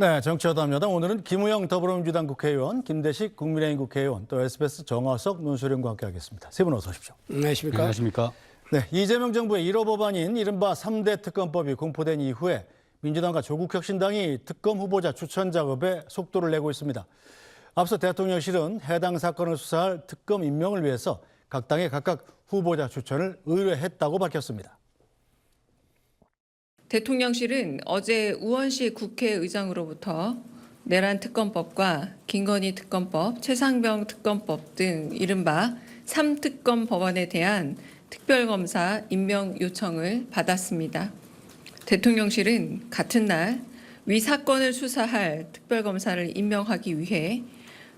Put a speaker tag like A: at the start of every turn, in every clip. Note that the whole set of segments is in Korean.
A: 네, 정치여담여담 오늘은 김우영 더불어민주당 국회의원, 김대식 국민의힘 국회의원, 또 SBS 정화석 논설위원과 함께하겠습니다. 세 분 어서 오십시오.
B: 안녕하십니까?
C: 안녕하십니까?
A: 네, 이재명 정부의 1호 법안인 이른바 3대 특검법이 공포된 이후에 민주당과 조국혁신당이 특검 후보자 추천 작업에 속도를 내고 있습니다. 앞서 대통령실은 해당 사건을 수사할 특검 임명을 위해서 각 당에 각각 후보자 추천을 의뢰했다고 밝혔습니다.
D: 대통령실은 어제 우원시 국회의장으로부터 내란 특검법과 김건희 특검법, 최상병 특검법 등 이른바 3특검 법안에 대한 특별검사 임명 요청을 받았습니다. 대통령실은 같은 날 위 사건을 수사할 특별검사를 임명하기 위해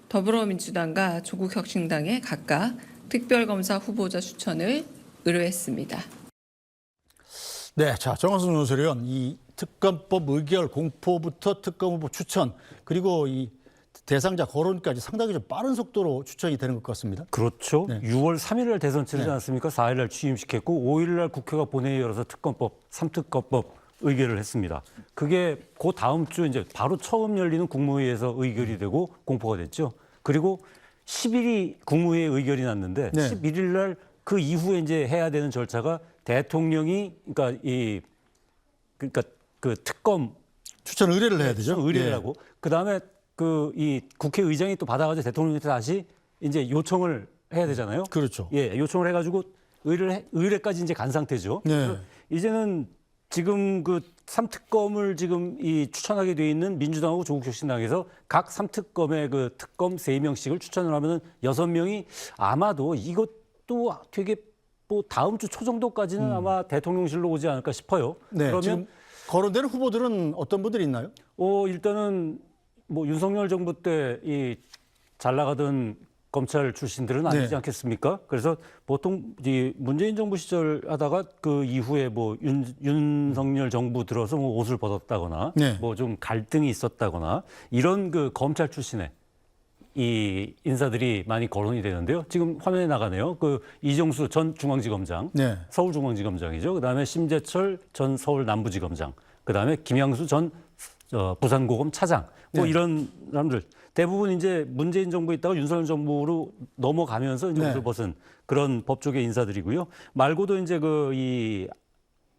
D: 더불어민주당과 조국혁신당에 각각 특별검사 후보자 추천을 의뢰했습니다.
A: 네, 자 정화석 논설위원, 이 특검법 의결 공포부터 특검 후보 추천 그리고 이 대상자 거론까지 상당히 좀 빠른 속도로 추천이 되는 것 같습니다.
C: 그렇죠.
A: 네.
C: 6월 3일 날 대선 치르지
A: 네.
C: 않았습니까? 4일 날 취임시켰고 5일 날 국회가 본회의 열어서 특검법, 3특검법 의결을 했습니다. 그게 그 다음 주 이제 바로 처음 열리는 국무회의에서 의결이 되고 공포가 됐죠. 그리고 10일이 국무회의 의결이 났는데
A: 네.
C: 11일 날 그 이후에 이제 해야 되는 절차가 대통령이 그러니까 그 특검
A: 추천 의뢰를 해야 되죠.
C: 의뢰를
A: 예.
C: 하고 그다음에 그 이 국회의장이 또 받아가지고 대통령한테 다시 이제 요청을 해야 되잖아요.
A: 그렇죠.
C: 예, 요청을 해가지고 의뢰까지 이제 간 상태죠.
A: 네.
C: 그래서 이제는 지금 그 3특검을 지금 이 추천하게 돼 있는 민주당하고 조국혁신당에서 각 3특검의 그 특검 3명씩을 추천을 하면은 6명이 아마도 이것도 되게 뭐 다음 주 초 정도까지는 아마 대통령실로 오지 않을까 싶어요.
A: 네,
C: 그러면
A: 지금 거론되는 후보들은 어떤 분들이 있나요?
C: 일단은 뭐 윤석열 정부 때 이 잘 나가던 검찰 출신들은 아니지
A: 네.
C: 않겠습니까? 그래서 보통 이 문재인 정부 시절 하다가 그 이후에 뭐 윤석열 정부 들어서 뭐 옷을 벗었다거나
A: 네.
C: 뭐 좀 갈등이 있었다거나 이런 그 검찰 출신의 이 인사들이 많이 거론이 되는데요. 지금 화면에 나가네요. 그 이정수 전 중앙지검장,
A: 네.
C: 서울중앙지검장이죠. 그다음에 심재철 전 서울남부지검장, 그다음에 김양수 전 부산고검 차장, 뭐
A: 네.
C: 이런 사람들 대부분 이제 문재인 정부에 있다가 윤석열 정부로 넘어가면서 이제
A: 네.
C: 옷을 벗은 그런 법조계 인사들이고요. 말고도 이제 이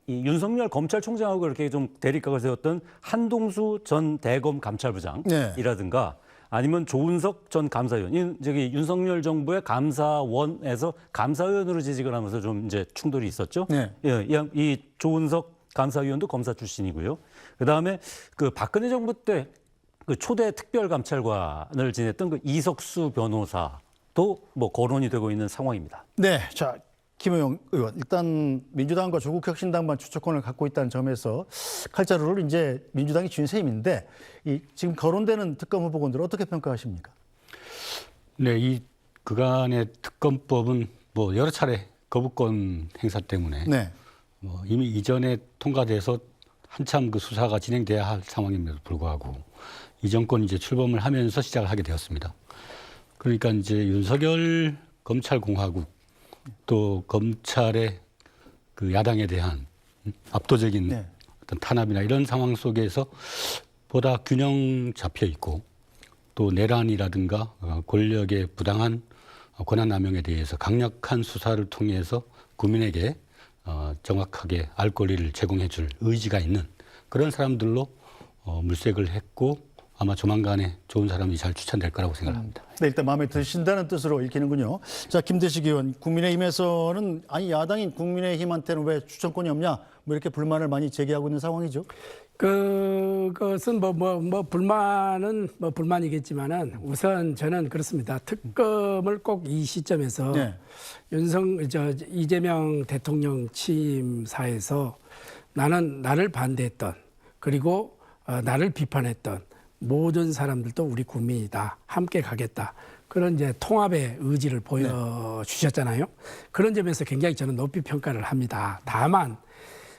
C: 윤석열 검찰총장하고 이렇게 좀 대립각을 세웠던 한동수 전 대검 감찰부장이라든가 아니면 조은석 전 감사위원, 윤석열 정부의 감사원에서 감사위원으로 재직을 하면서 좀 이제 충돌이 있었죠.
A: 네.
C: 예, 이 조은석 감사위원도 검사 출신이고요. 그 다음에 그 박근혜 정부 때 그 초대 특별감찰관을 지냈던 그 이석수 변호사도 뭐 거론이 되고 있는 상황입니다.
A: 네, 자 김우영 의원, 일단 민주당과 조국혁신당만 추천권을 갖고 있다는 점에서 칼자루를 이제 민주당이 쥔 셈인데 이 지금 거론되는 특검 후보군들 어떻게 평가하십니까?
B: 네, 이 그간의 특검법은 뭐 여러 차례 거부권 행사 때문에
A: 네.
B: 뭐 이미 이전에 통과돼서 한참 그 수사가 진행돼야 할 상황임에도 불구하고 이 정권이 이제 출범을 하면서 시작을 하게 되었습니다. 그러니까 이제 윤석열 검찰공화국 또 검찰의 그 야당에 대한 압도적인
A: 네.
B: 어떤 탄압이나 이런 상황 속에서 보다 균형 잡혀 있고 또 내란이라든가 권력의 부당한 권한 남용에 대해서 강력한 수사를 통해서 국민에게 정확하게 알 권리를 제공해 줄 의지가 있는 그런 사람들로 물색을 했고 아마 조만간에 좋은 사람이 잘 추천될 거라고 생각합니다.
A: 네, 일단 마음에 드신다는 뜻으로 읽히는군요. 자, 김대식 의원, 국민의힘에서는 아니 야당인 국민의힘한테는 왜 추천권이 없냐 뭐 이렇게 불만을 많이 제기하고 있는 상황이죠.
E: 그것은 불만은 불만이겠지만은 우선 저는 그렇습니다. 특검을 꼭 이 시점에서
A: 네.
E: 이재명 대통령 취임사에서 나를 반대했던 그리고 나를 비판했던 모든 사람들도 우리 국민이다. 함께 가겠다. 그런 이제 통합의 의지를 보여주셨잖아요. 그런 점에서 굉장히 저는 높이 평가를 합니다. 다만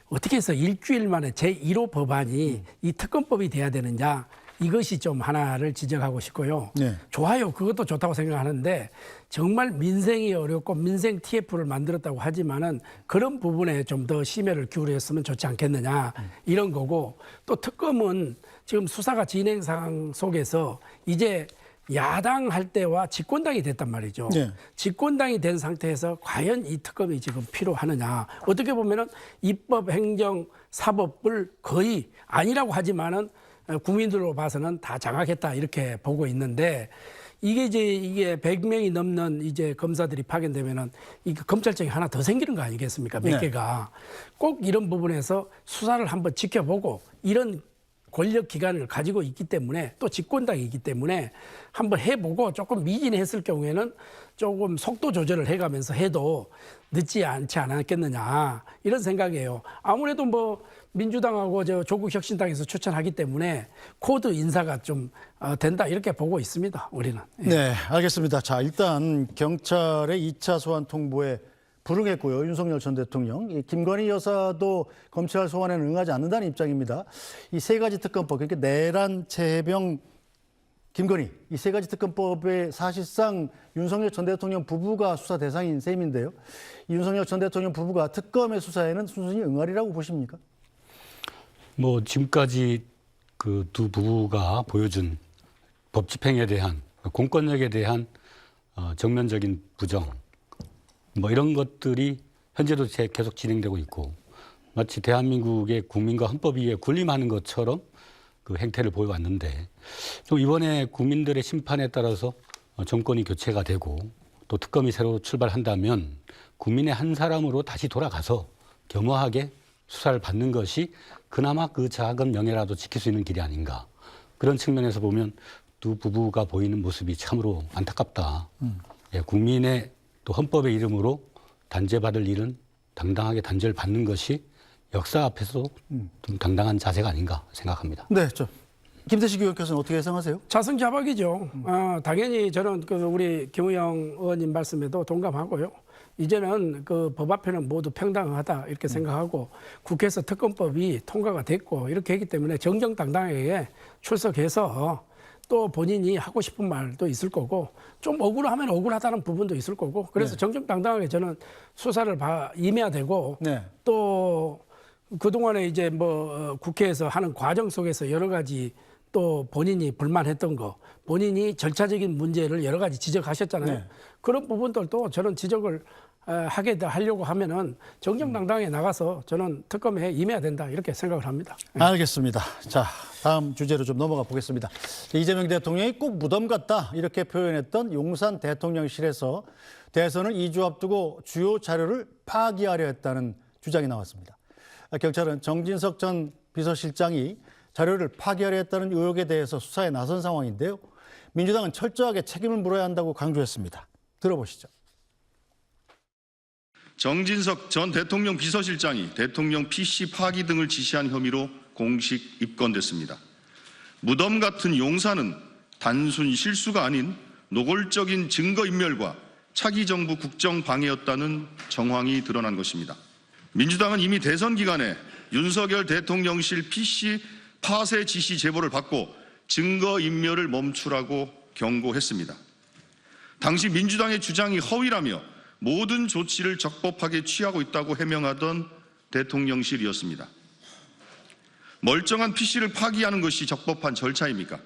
E: 어떻게 해서 일주일 만에 제1호 법안이 이 특검법이 돼야 되느냐 이것이 좀 하나를 지적하고 싶고요.
A: 네.
E: 좋아요. 그것도 좋다고 생각하는데 정말 민생이 어렵고 민생 TF를 만들었다고 하지만은 그런 부분에 좀 더 심혈을 기울였으면 좋지 않겠느냐 이런 거고 또 특검은 지금 수사가 진행 상황 속에서 이제 야당 할 때와 집권당이 됐단 말이죠.
A: 네.
E: 집권당이 된 상태에서 과연 이 특검이 지금 필요하느냐. 어떻게 보면은 입법, 행정, 사법을 거의 아니라고 하지만은 국민들로 봐서는 다 장악했다 이렇게 보고 있는데 이게 100명이 넘는 이제 검사들이 파견되면은 이 검찰청이 하나 더 생기는 거 아니겠습니까? 몇
A: 네.
E: 개가. 꼭 이런 부분에서 수사를 한번 지켜보고 이런 권력 기관을 가지고 있기 때문에 또 집권당이기 때문에 한번 해보고 조금 미진했을 경우에는 조금 속도 조절을 해가면서 해도 늦지 않지 않았겠느냐 이런 생각이에요. 아무래도 뭐 민주당하고 조국혁신당에서 추천하기 때문에 코드 인사가 좀 된다 이렇게 보고 있습니다. 우리는. 예.
A: 네, 알겠습니다. 자, 일단 경찰의 2차 소환 통보에 불응했고요. 윤석열 전 대통령, 이 김건희 여사도 검찰 소환에는 응하지 않는다는 입장입니다. 이 세 가지 특검법, 그러니까 내란, 최혜병, 김건희 이 세 가지 특검법에 사실상 윤석열 전 대통령 부부가 수사 대상인 셈인데요. 이 윤석열 전 대통령 부부가 특검의 수사에는 순순히 응하리라고 보십니까?
B: 뭐 지금까지 그 두 부부가 보여준 법 집행에 대한 공권력에 대한 정면적인 부정 뭐 이런 것들이 현재도 계속 진행되고 있고 마치 대한민국의 국민과 헌법 위에 군림하는 것처럼 그 행태를 보여왔는데 또 이번에 국민들의 심판에 따라서 정권이 교체가 되고 또 특검이 새로 출발한다면 국민의 한 사람으로 다시 돌아가서 겸허하게 수사를 받는 것이 그나마 그 작은 명예라도 지킬 수 있는 길이 아닌가. 그런 측면에서 보면 두 부부가 보이는 모습이 참으로 안타깝다. 예, 국민의 또 헌법의 이름으로 단죄받을 일은 당당하게 단죄를 받는 것이 역사 앞에서 좀 당당한 자세가 아닌가 생각합니다.
A: 네, 김대식 교육교수는 어떻게 예상하세요?
E: 자승자박이죠. 당연히 저는 우리 김우영 의원님 말씀에도 동감하고요. 이제는 그 법 앞에는 모두 평등하다 이렇게 생각하고 국회에서 특검법이 통과가 됐고 이렇게 했기 때문에 정정당당하게 출석해서 또 본인이 하고 싶은 말도 있을 거고 좀 억울하면 억울하다는 부분도 있을 거고 그래서
A: 네.
E: 정정당당하게 저는 수사를 임해야 되고
A: 네.
E: 또 그동안에 이제 뭐 국회에서 하는 과정 속에서 여러 가지 또 본인이 불만했던 거 본인이 절차적인 문제를 여러 가지 지적하셨잖아요.
A: 네.
E: 그런 부분들도 저는 지적을 하려고 하면은 정정당당하게 나가서 저는 특검에 임해야 된다 이렇게 생각을 합니다.
A: 알겠습니다. 자, 다음 주제로 좀 넘어가 보겠습니다. 이재명 대통령이 꼭 무덤 같다 이렇게 표현했던 용산 대통령실에서 대선을 2주 앞두고 주요 자료를 파기하려 했다는 주장이 나왔습니다. 경찰은 정진석 전 비서실장이 자료를 파기하려 했다는 의혹에 대해서 수사에 나선 상황인데요. 민주당은 철저하게 책임을 물어야 한다고 강조했습니다. 들어보시죠.
F: 정진석 전 대통령 비서실장이 대통령 PC 파기 등을 지시한 혐의로 공식 입건됐습니다. 무덤 같은 용산은 단순 실수가 아닌 노골적인 증거인멸과 차기 정부 국정 방해였다는 정황이 드러난 것입니다. 민주당은 이미 대선 기간에 윤석열 대통령실 PC 파쇄 지시 제보를 받고 증거인멸을 멈추라고 경고했습니다. 당시 민주당의 주장이 허위라며 모든 조치를 적법하게 취하고 있다고 해명하던 대통령실이었습니다. 멀쩡한 PC를 파기하는 것이 적법한 절차입니까?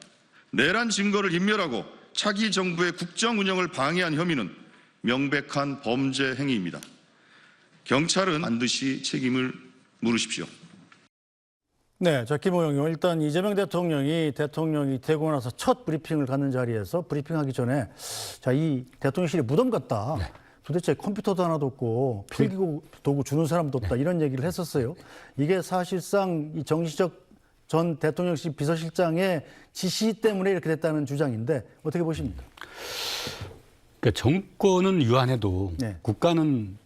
F: 내란 증거를 인멸하고 차기 정부의 국정 운영을 방해한 혐의는 명백한 범죄 행위입니다. 경찰은 반드시 책임을 물으십시오.
A: 네, 김호영 의원, 일단 이재명 대통령이 되고 나서 첫 브리핑을 갖는 자리에서 브리핑하기 전에 이 대통령실이 무덤 같다.
B: 네.
A: 도대체 컴퓨터도 하나도 없고 필기구 도구 주는 사람도 없다. 이런 얘기를 했었어요. 이게 사실상 이 정시적 전 대통령실 비서실장의 지시 때문에 이렇게 됐다는 주장인데 어떻게 보십니까?
B: 그러니까 정권은 유한해도
A: 네.
B: 국가는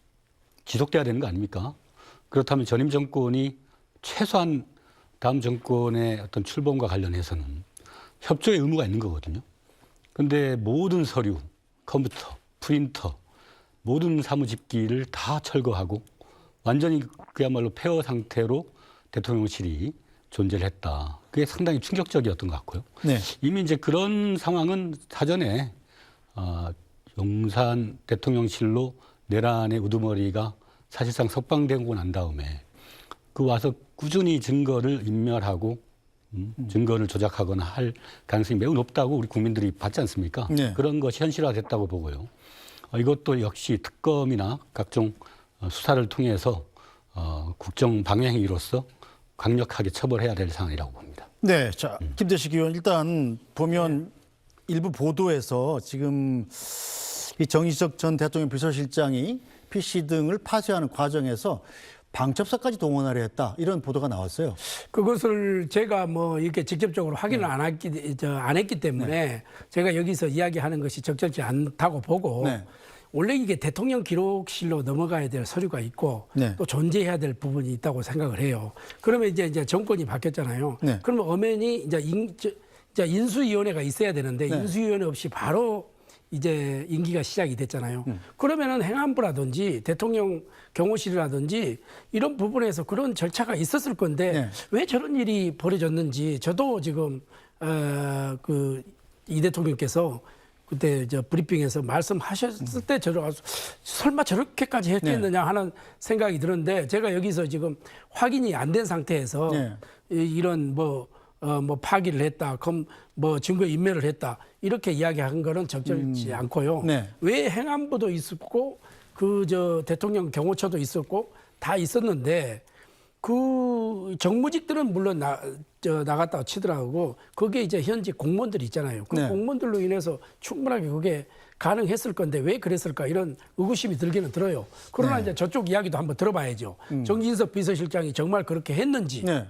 B: 지속돼야 되는 거 아닙니까? 그렇다면 전임 정권이 최소한 다음 정권의 어떤 출범과 관련해서는 협조의 의무가 있는 거거든요. 그런데 모든 서류, 컴퓨터, 프린터, 모든 사무집기를 다 철거하고 완전히 그야말로 폐허 상태로 대통령실이 존재를 했다. 그게 상당히 충격적이었던 것 같고요.
A: 네.
B: 이미 이제 그런 상황은 사전에 용산 대통령실로 내란의 우두머리가 사실상 석방되고 난 다음에 그 와서 꾸준히 증거를 인멸하고 증거를 조작하거나 할 가능성이 매우 높다고 우리 국민들이 봤지 않습니까?
A: 네.
B: 그런 것이 현실화됐다고 보고요. 이것도 역시 특검이나 각종 수사를 통해서 국정 방해행위로서 강력하게 처벌해야 될 상황이라고 봅니다.
A: 네, 자 김대식 의원 일단 보면 일부 보도에서 지금 이 정의석 전 대통령 비서실장이 PC 등을 파쇄하는 과정에서 방첩사까지 동원하려 했다 이런 보도가 나왔어요.
E: 그것을 제가 뭐 이렇게 직접적으로 확인을 안 했기 때문에 제가 여기서 이야기하는 것이 적절치 않다고 보고
A: 네.
E: 원래 이게 대통령 기록실로 넘어가야 될 서류가 있고
A: 네.
E: 또 존재해야 될 부분이 있다고 생각을 해요. 그러면 이제 정권이 바뀌었잖아요.
A: 네.
E: 그러면 엄연히 이제 인수위원회가 있어야 되는데
A: 네.
E: 인수위원회 없이 바로 이제 임기가 시작이 됐잖아요. 그러면은 행안부라든지 대통령 경호실이라든지 이런 부분에서 그런 절차가 있었을 건데
A: 네.
E: 왜 저런 일이 벌어졌는지 저도 지금 그 이 대통령께서 그때 저 브리핑에서 말씀하셨을 때 설마 저렇게까지 했겠느냐 하는 생각이 드는데 제가 여기서 지금 확인이 안 된 상태에서
A: 네.
E: 이런 뭐 파기를 했다, 뭐 증거 인멸을 했다 이렇게 이야기한 거는 적절치 않고요.
A: 네.
E: 왜 행안부도 있었고 그 대통령 경호처도 있었고 다 있었는데 그 정무직들은 물론 나갔다 치더라고 거기에 이제 현직 공무원들이 있잖아요. 그
A: 네.
E: 공무원들로 인해서 충분하게 그게 가능했을 건데 왜 그랬을까 이런 의구심이 들기는 들어요. 그러나
A: 네.
E: 이제 저쪽 이야기도 한번 들어봐야죠. 정진석 비서실장이 정말 그렇게 했는지.
A: 네.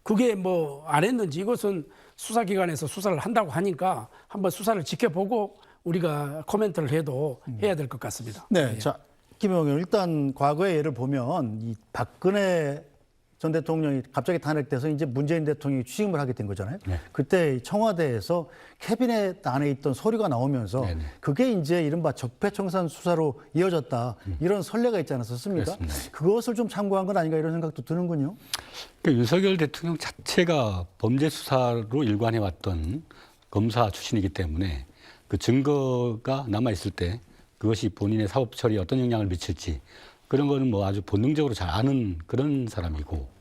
E: 그게 뭐 안 했는지 이것은 수사기관에서 수사를 한다고 하니까 한번 수사를 지켜보고 우리가 코멘트를 해도 해야 될 것 같습니다.
A: 네, 자 김영현 의원 일단 과거의 예를 보면 이 박근혜 전 대통령이 갑자기 탄핵돼서 이제 문재인 대통령이 취임을 하게 된 거잖아요.
B: 네.
A: 그때 청와대에서 캐비넷 안에 있던 서류가 나오면서
B: 네네.
A: 그게 이제 이른바 적폐청산 수사로 이어졌다 이런 선례가 있지 않았었습니까?
B: 그렇습니다.
A: 그것을 좀 참고한 건 아닌가 이런 생각도 드는군요.
B: 그러니까 윤석열 대통령 자체가 범죄 수사로 일관해 왔던 검사 출신이기 때문에 그 증거가 남아 있을 때 그것이 본인의 사법 처리에 어떤 영향을 미칠지 그런 거는 뭐 아주 본능적으로 잘 아는 그런 사람이고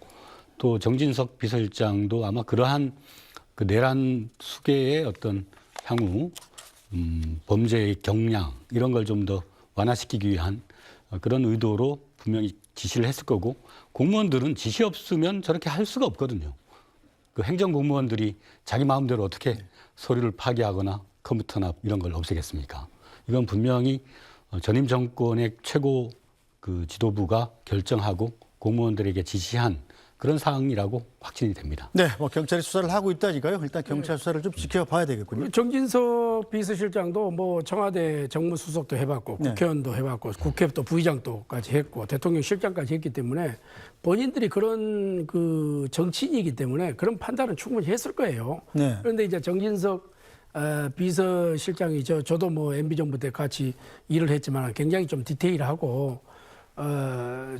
B: 또 정진석 비서실장도 아마 그러한 그 내란 수계의 어떤 향후 범죄의 경량 이런 걸 좀 더 완화시키기 위한 그런 의도로 분명히 지시를 했을 거고 공무원들은 지시 없으면 저렇게 할 수가 없거든요. 그 행정공무원들이 자기 마음대로 어떻게 서류를 파기하거나 컴퓨터나 이런 걸 없애겠습니까? 이건 분명히 전임 정권의 최고 그 지도부가 결정하고 공무원들에게 지시한 그런 사항이라고 확신이 됩니다.
A: 네, 뭐 경찰이 수사를 하고 있다니까요. 일단 경찰 수사를 좀 지켜봐야 되겠군요.
E: 정진석 비서실장도 뭐 청와대 정무수석도 해봤고
A: 네.
E: 국회의원도 해봤고 국회 또 부의장도까지 했고 대통령 실장까지 했기 때문에 본인들이 그런 그 정치인이기 때문에 그런 판단은 충분히 했을 거예요.
A: 네.
E: 그런데 이제 정진석 비서실장이 저도 뭐 MB 정부 때 같이 일을 했지만 굉장히 좀 디테일하고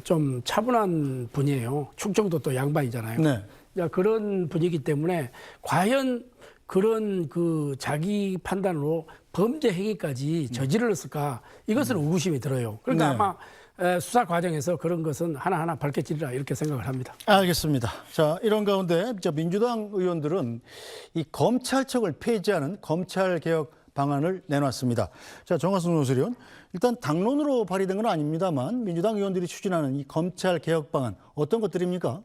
E: 좀 차분한 분이에요. 충청도 또 양반이잖아요.
A: 네.
E: 자, 그런 분이기 때문에 과연 그런 그 자기 판단으로 범죄 행위까지 저질렀을까 이것은 의구심이 들어요. 그러니까
A: 네.
E: 아마 수사 과정에서 그런 것은 하나하나 밝혀지리라 이렇게 생각을 합니다.
A: 알겠습니다. 자, 이런 가운데 민주당 의원들은 이 검찰청을 폐지하는 검찰개혁 방안을 내놨습니다. 자, 정화순 논술위원, 일단 당론으로 발의된 건 아닙니다만 민주당 의원들이 추진하는 이 검찰개혁 방안 어떤 것들입니까?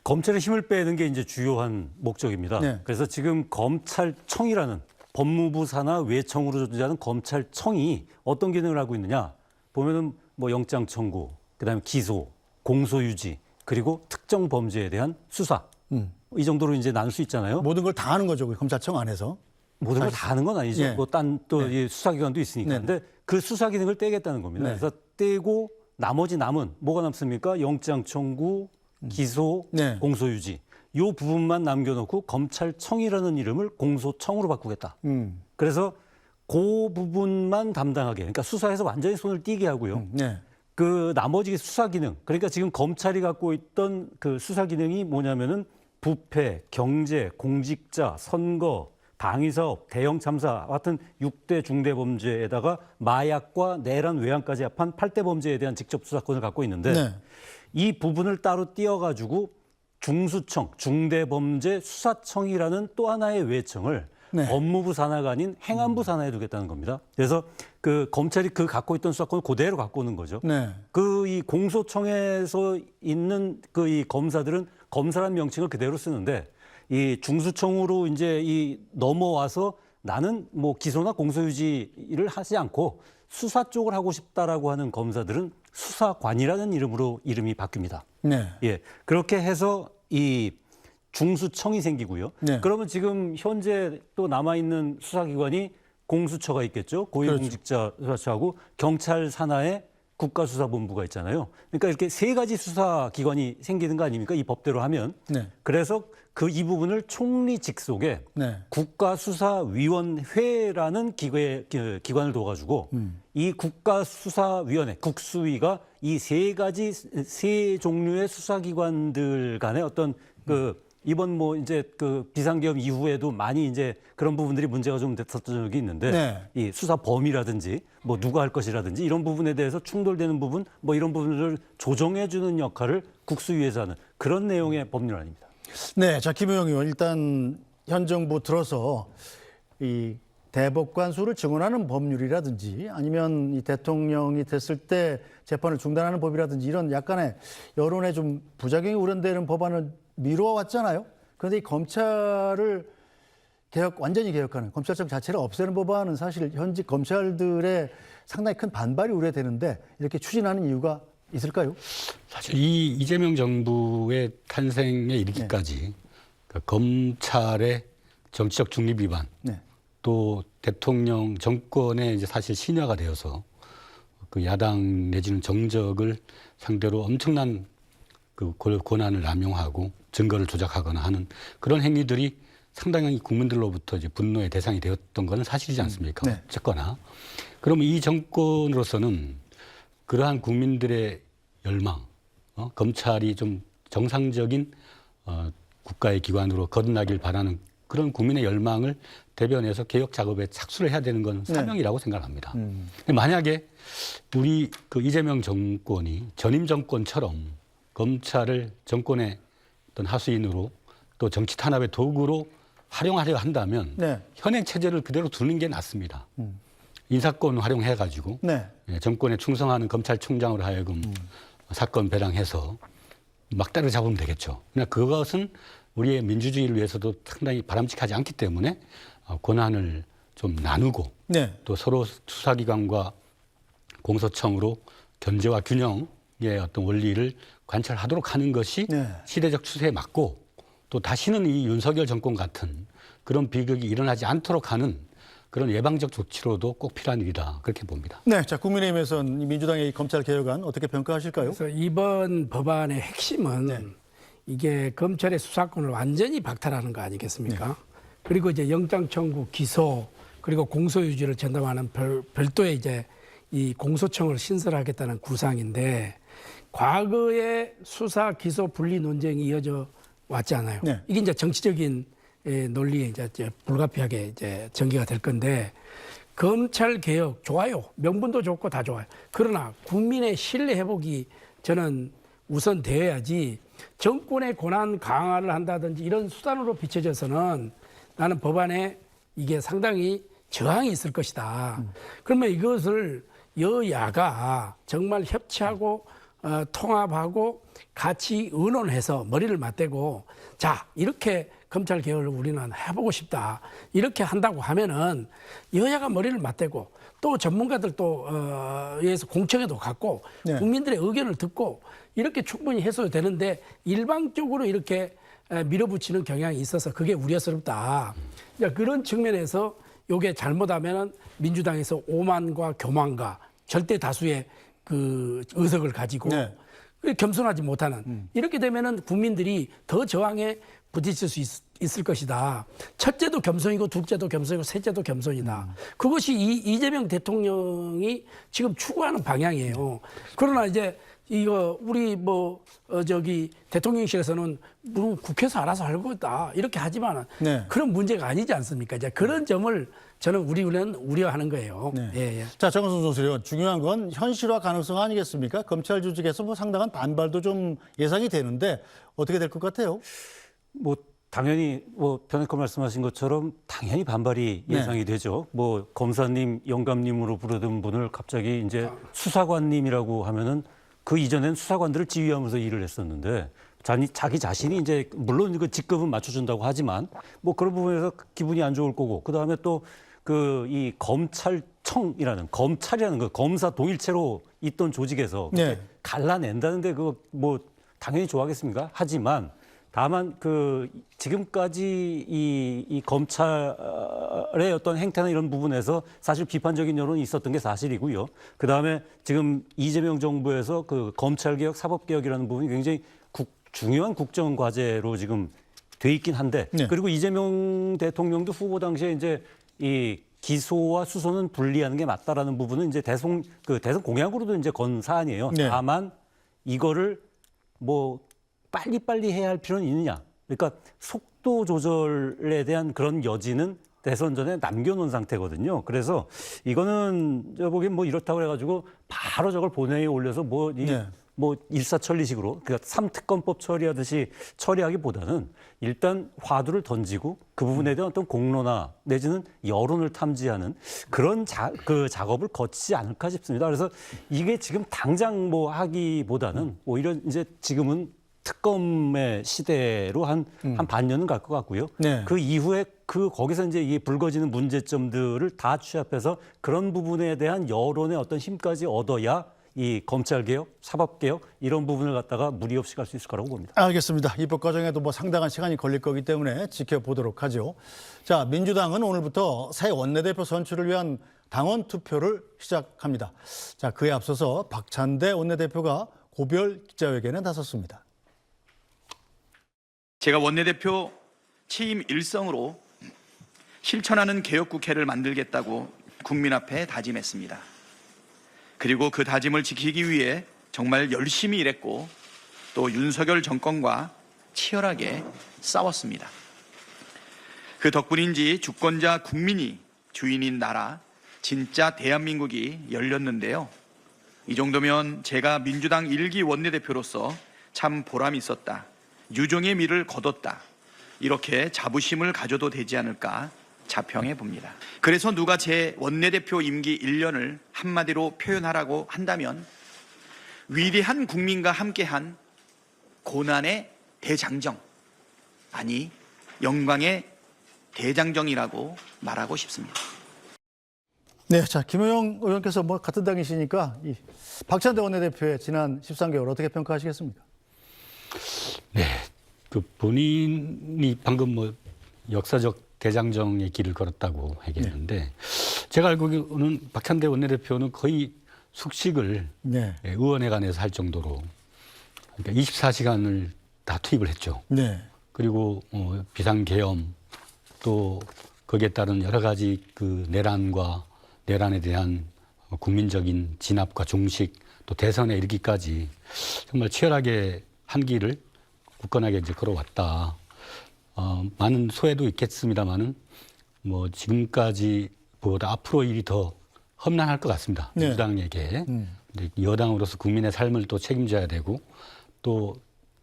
C: 검찰의 힘을 빼는 게 이제 주요한 목적입니다.
A: 네.
C: 그래서 지금 검찰청이라는 법무부 산하 외청으로 존재하는 검찰청이 어떤 기능을 하고 있느냐 보면은 뭐 영장 청구, 그다음에 기소, 공소 유지, 그리고 특정 범죄에 대한 수사 이 정도로 이제 나눌 수 있잖아요.
A: 모든 걸 다 하는 거죠, 그 검찰청 안에서.
C: 모든 걸 다 하는 건 아니죠.
A: 예.
C: 뭐 딴 또 수사기관도 있으니까.
A: 네.
C: 근데 그 수사 기능을 떼겠다는 겁니다.
A: 네.
C: 그래서 떼고 나머지 남은 뭐가 남습니까? 영장 청구, 기소,
A: 네.
C: 공소유지. 요 부분만 남겨놓고 검찰청이라는 이름을 공소청으로 바꾸겠다. 그래서 그 부분만 담당하게. 그러니까 수사에서 완전히 손을 띄게 하고요.
A: 네.
C: 그 나머지 수사 기능. 그러니까 지금 검찰이 갖고 있던 그 수사 기능이 뭐냐면은 부패, 경제, 공직자, 선거, 방위사업, 대형 참사 같은 6대 중대 범죄에다가 마약과 내란 외환까지 합한 8대 범죄에 대한 직접 수사권을 갖고 있는데
A: 네.
C: 이 부분을 따로 띄어가지고 중수청, 중대범죄수사청이라는 또 하나의 외청을
A: 네.
C: 법무부 산하가 아닌 행안부 산하에 두겠다는 겁니다. 그래서 그 검찰이 그 갖고 있던 수사권을 그대로 갖고 오는 거죠.
A: 네.
C: 그 이 공소청에서 있는 그 이 검사들은 검사란 명칭을 그대로 쓰는데 이 중수청으로 이제 이 넘어와서 나는 뭐 기소나 공소유지를 하지 않고 수사 쪽을 하고 싶다라고 하는 검사들은 수사관이라는 이름으로 이름이 바뀝니다.
A: 네.
C: 예, 그렇게 해서 이 중수청이 생기고요.
A: 네.
C: 그러면 지금 현재 또 남아 있는 수사기관이 공수처가 있겠죠. 고위공직자 수사처하고 경찰 산하에 국가수사본부가 있잖아요. 그러니까 이렇게 세 가지 수사기관이 생기는 거 아닙니까? 이 법대로 하면.
A: 네.
C: 그래서 그 이 부분을 총리 직속에
A: 네.
C: 국가수사위원회라는 기관을 둬가지고 이 국가수사위원회, 국수위가 이 세 종류의 수사기관들 간의 어떤 그 이번 뭐 이제 그 비상계엄 이후에도 많이 이제 그런 부분들이 문제가 좀 됐었던 적이 있는데
A: 네.
C: 이 수사 범위라든지 뭐 누가 할 것이라든지 이런 부분에 대해서 충돌되는 부분 뭐 이런 부분을 조정해 주는 역할을 국수위에서 하는 그런 내용의 법률안입니다.
A: 네, 자 김우영 의원 일단 현 정부 들어서 이 대법관 수를 증언하는 법률이라든지 아니면 이 대통령이 됐을 때 재판을 중단하는 법이라든지 이런 약간의 여론에 좀 부작용이 우려되는 법안을 미뤄왔잖아요. 그런데 이 검찰을 완전히 개혁하는 검찰청 자체를 없애는 법안은 사실 현직 검찰들의 상당히 큰 반발이 우려되는데 이렇게 추진하는 이유가 있을까요?
B: 사실 이 이재명 정부의 탄생에 이르기까지 그 검찰의 정치적 중립 위반
A: 네.
B: 또 대통령 정권의 이제 사실 신여가 되어서 그 야당 내지는 정적을 상대로 엄청난 그 권한을 남용하고 증거를 조작하거나 하는 그런 행위들이 상당히 국민들로부터 이제 분노의 대상이 되었던 것은 사실이지 않습니까?
A: 네.
B: 어쨌거나 그러면 이 정권으로서는 그러한 국민들의 열망, 검찰이 좀 정상적인 국가의 기관으로 거듭나길 바라는 그런 국민의 열망을 대변해서 개혁 작업에 착수를 해야 되는 건 사명이라고 생각합니다. 만약에 우리 그 이재명 정권이 전임 정권처럼 검찰을 정권의 어떤 하수인으로 또 정치 탄압의 도구로 활용하려 한다면
A: 네.
B: 현행 체제를 그대로 두는 게 낫습니다. 인사권 활용해가지고
A: 네.
B: 정권에 충성하는 검찰총장으로 하여금 사건 배랑해서 막 때려잡으면 되겠죠. 그러나 그것은 우리의 민주주의를 위해서도 상당히 바람직하지 않기 때문에 권한을 좀 나누고
A: 네.
B: 또 서로 수사기관과 공소청으로 견제와 균형의 어떤 원리를 관철하도록 하는 것이
A: 네.
B: 시대적 추세에 맞고 또 다시는 이 윤석열 정권 같은 그런 비극이 일어나지 않도록 하는 그런 예방적 조치로도 꼭 필요한 일이다 그렇게 봅니다.
A: 네, 자 국민의힘에서는 이 민주당의 이 검찰 개혁안 어떻게 평가하실까요?
E: 그래서 이번 법안의 핵심은
A: 네.
E: 이게 검찰의 수사권을 완전히 박탈하는 거 아니겠습니까? 그리고 이제 영장 청구, 기소 그리고 공소유지를 전담하는 별도의 이제 이 공소청을 신설하겠다는 구상인데 과거에 수사, 기소 분리 논쟁이 이어져 왔잖아요.
A: 네.
E: 이게 이제 정치적인 논리에 이제 불가피하게 이제 전개가 될 건데 검찰 개혁 좋아요. 명분도 좋고 다 좋아요. 그러나 국민의 신뢰 회복이 저는 우선 되어야지 정권의 권한 강화를 한다든지 이런 수단으로 비춰져서는 나는 법안에 이게 상당히 저항이 있을 것이다. 그러면 이것을 여야가 정말 협치하고 통합하고 같이 의논해서 머리를 맞대고 자 이렇게 검찰 개혁을 우리는 해보고 싶다 이렇게 한다고 하면은 여야가 머리를 맞대고 또 전문가들도 의해서 공청회도 갖고
A: 네.
E: 국민들의 의견을 듣고 이렇게 충분히 해소가 되는데 일방적으로 이렇게 밀어붙이는 경향이 있어서 그게 우려스럽다. 그런 측면에서 이게 잘못하면은 민주당에서 오만과 교만과 절대 다수의 그 의석을 가지고
A: 네.
E: 겸손하지 못하는 이렇게 되면은 국민들이 더 저항에 부딪힐 수 있을 것이다. 첫째도 겸손이고 둘째도 겸손이고 셋째도 겸손이다. 그것이 이재명 대통령이 지금 추구하는 방향이에요. 그러나 이제 이거 우리 저기 대통령실에서는 뭐 국회에서 알아서 할 거다 이렇게 하지만
A: 네.
E: 그런 문제가 아니지 않습니까? 이제 그런 점을 저는 우리는 우려하는 거예요.
A: 네.
E: 예, 예.
A: 자, 정은선 선수요. 중요한 건 현실화 가능성 아니겠습니까? 검찰 조직에서 뭐 상당한 반발도 좀 예상이 되는데 어떻게 될 것 같아요?
C: 뭐 당연히 뭐 변호사 말씀하신 것처럼 당연히 반발이
A: 네.
C: 예상이 되죠. 뭐 검사님, 영감님으로 부르던 분을 갑자기 이제 수사관님이라고 하면은 그 이전엔 수사관들을 지휘하면서 일을 했었는데 자기 자신이 이제 물론 그 직급은 맞춰준다고 하지만 뭐 그런 부분에서 기분이 안 좋을 거고 그 다음에 또 그 이 검찰청이라는 검찰이라는 그 검사 동일체로 있던 조직에서
A: 네.
C: 갈라낸다는데 그거 뭐 당연히 좋아하겠습니까? 하지만 다만 그 지금까지 이 검찰의 어떤 행태나 이런 부분에서 사실 비판적인 여론이 있었던 게 사실이고요. 그 다음에 지금 이재명 정부에서 그 검찰개혁, 사법개혁이라는 부분이 굉장히 중요한 국정 과제로 지금 돼 있긴 한데
A: 네.
C: 그리고 이재명 대통령도 후보 당시에 이제 이 기소와 수소는 분리하는 게 맞다라는 부분은 이제 대선 공약으로도 이제 건 사안이에요.
A: 네.
C: 다만 이거를 뭐 빨리빨리 해야 할 필요는 있느냐. 그러니까 속도 조절에 대한 그런 여지는 대선 전에 남겨놓은 상태거든요. 그래서 이거는 저 보기엔 뭐 이렇다고 해가지고 바로 저걸 본회의에 올려서
A: 네.
C: 뭐 일사천리식으로 그러니까 3특검법 처리하듯이 처리하기보다는 일단 화두를 던지고 그 부분에 대한 어떤 공론화 내지는 여론을 탐지하는 그런 그 작업을 거치지 않을까 싶습니다. 그래서 이게 지금 당장 뭐 하기보다는 오히려 이제 지금은 특검의 시대로 한 반년은 갈 것 같고요.
A: 네.
C: 그 이후에 거기서 이제 이 불거지는 문제점들을 다 취합해서 그런 부분에 대한 여론의 어떤 힘까지 얻어야 이 검찰개혁, 사법개혁 이런 부분을 갖다가 무리 없이 갈 수 있을 거라고 봅니다.
A: 알겠습니다. 입법 과정에도 뭐 상당한 시간이 걸릴 거기 때문에 지켜보도록 하죠. 자, 민주당은 오늘부터 새 원내대표 선출을 위한 당원 투표를 시작합니다. 자, 그에 앞서서 박찬대 원내대표가 고별 기자회견에 나섰습니다.
G: 제가 원내대표 취임 일성으로 실천하는 개혁국회를 만들겠다고 국민 앞에 다짐했습니다. 그리고 그 다짐을 지키기 위해 정말 열심히 일했고 또 윤석열 정권과 치열하게 싸웠습니다. 그 덕분인지 주권자 국민이 주인인 나라, 진짜 대한민국이 열렸는데요. 이 정도면 제가 민주당 1기 원내대표로서 참 보람이 있었다. 유종의 미를 거뒀다. 이렇게 자부심을 가져도 되지 않을까 자평해 봅니다. 그래서 누가 제 원내대표 임기 1년을 한마디로 표현하라고 한다면 위대한 국민과 함께한 고난의 대장정, 아니 영광의 대장정이라고 말하고 싶습니다.
A: 네, 자, 김호영 의원께서 뭐 같은 당이시니까 이 박찬대 원내대표의 지난 13개월 어떻게 평가하시겠습니까?
B: 네, 그 본인이 방금 뭐 역사적 대장정의 길을 걸었다고 얘기했는데 제가 알고는 박찬대 원내대표는 거의 숙식을
A: 네.
B: 의원회관에서 할 정도로 그러니까 24시간을 다 투입을 했죠.
A: 네.
B: 그리고 비상계엄 또 거기에 따른 여러 가지 그 내란에 대한 국민적인 진압과 종식 또 대선에 이르기까지 정말 치열하게 한 길을 굳건하게 이제 걸어왔다. 많은 소외도 있겠습니다만은 뭐 지금까지 보다 앞으로 일이 더 험난할 것 같습니다.
A: 네.
B: 민주당에게 여당으로서 국민의 삶을 또 책임져야 되고 또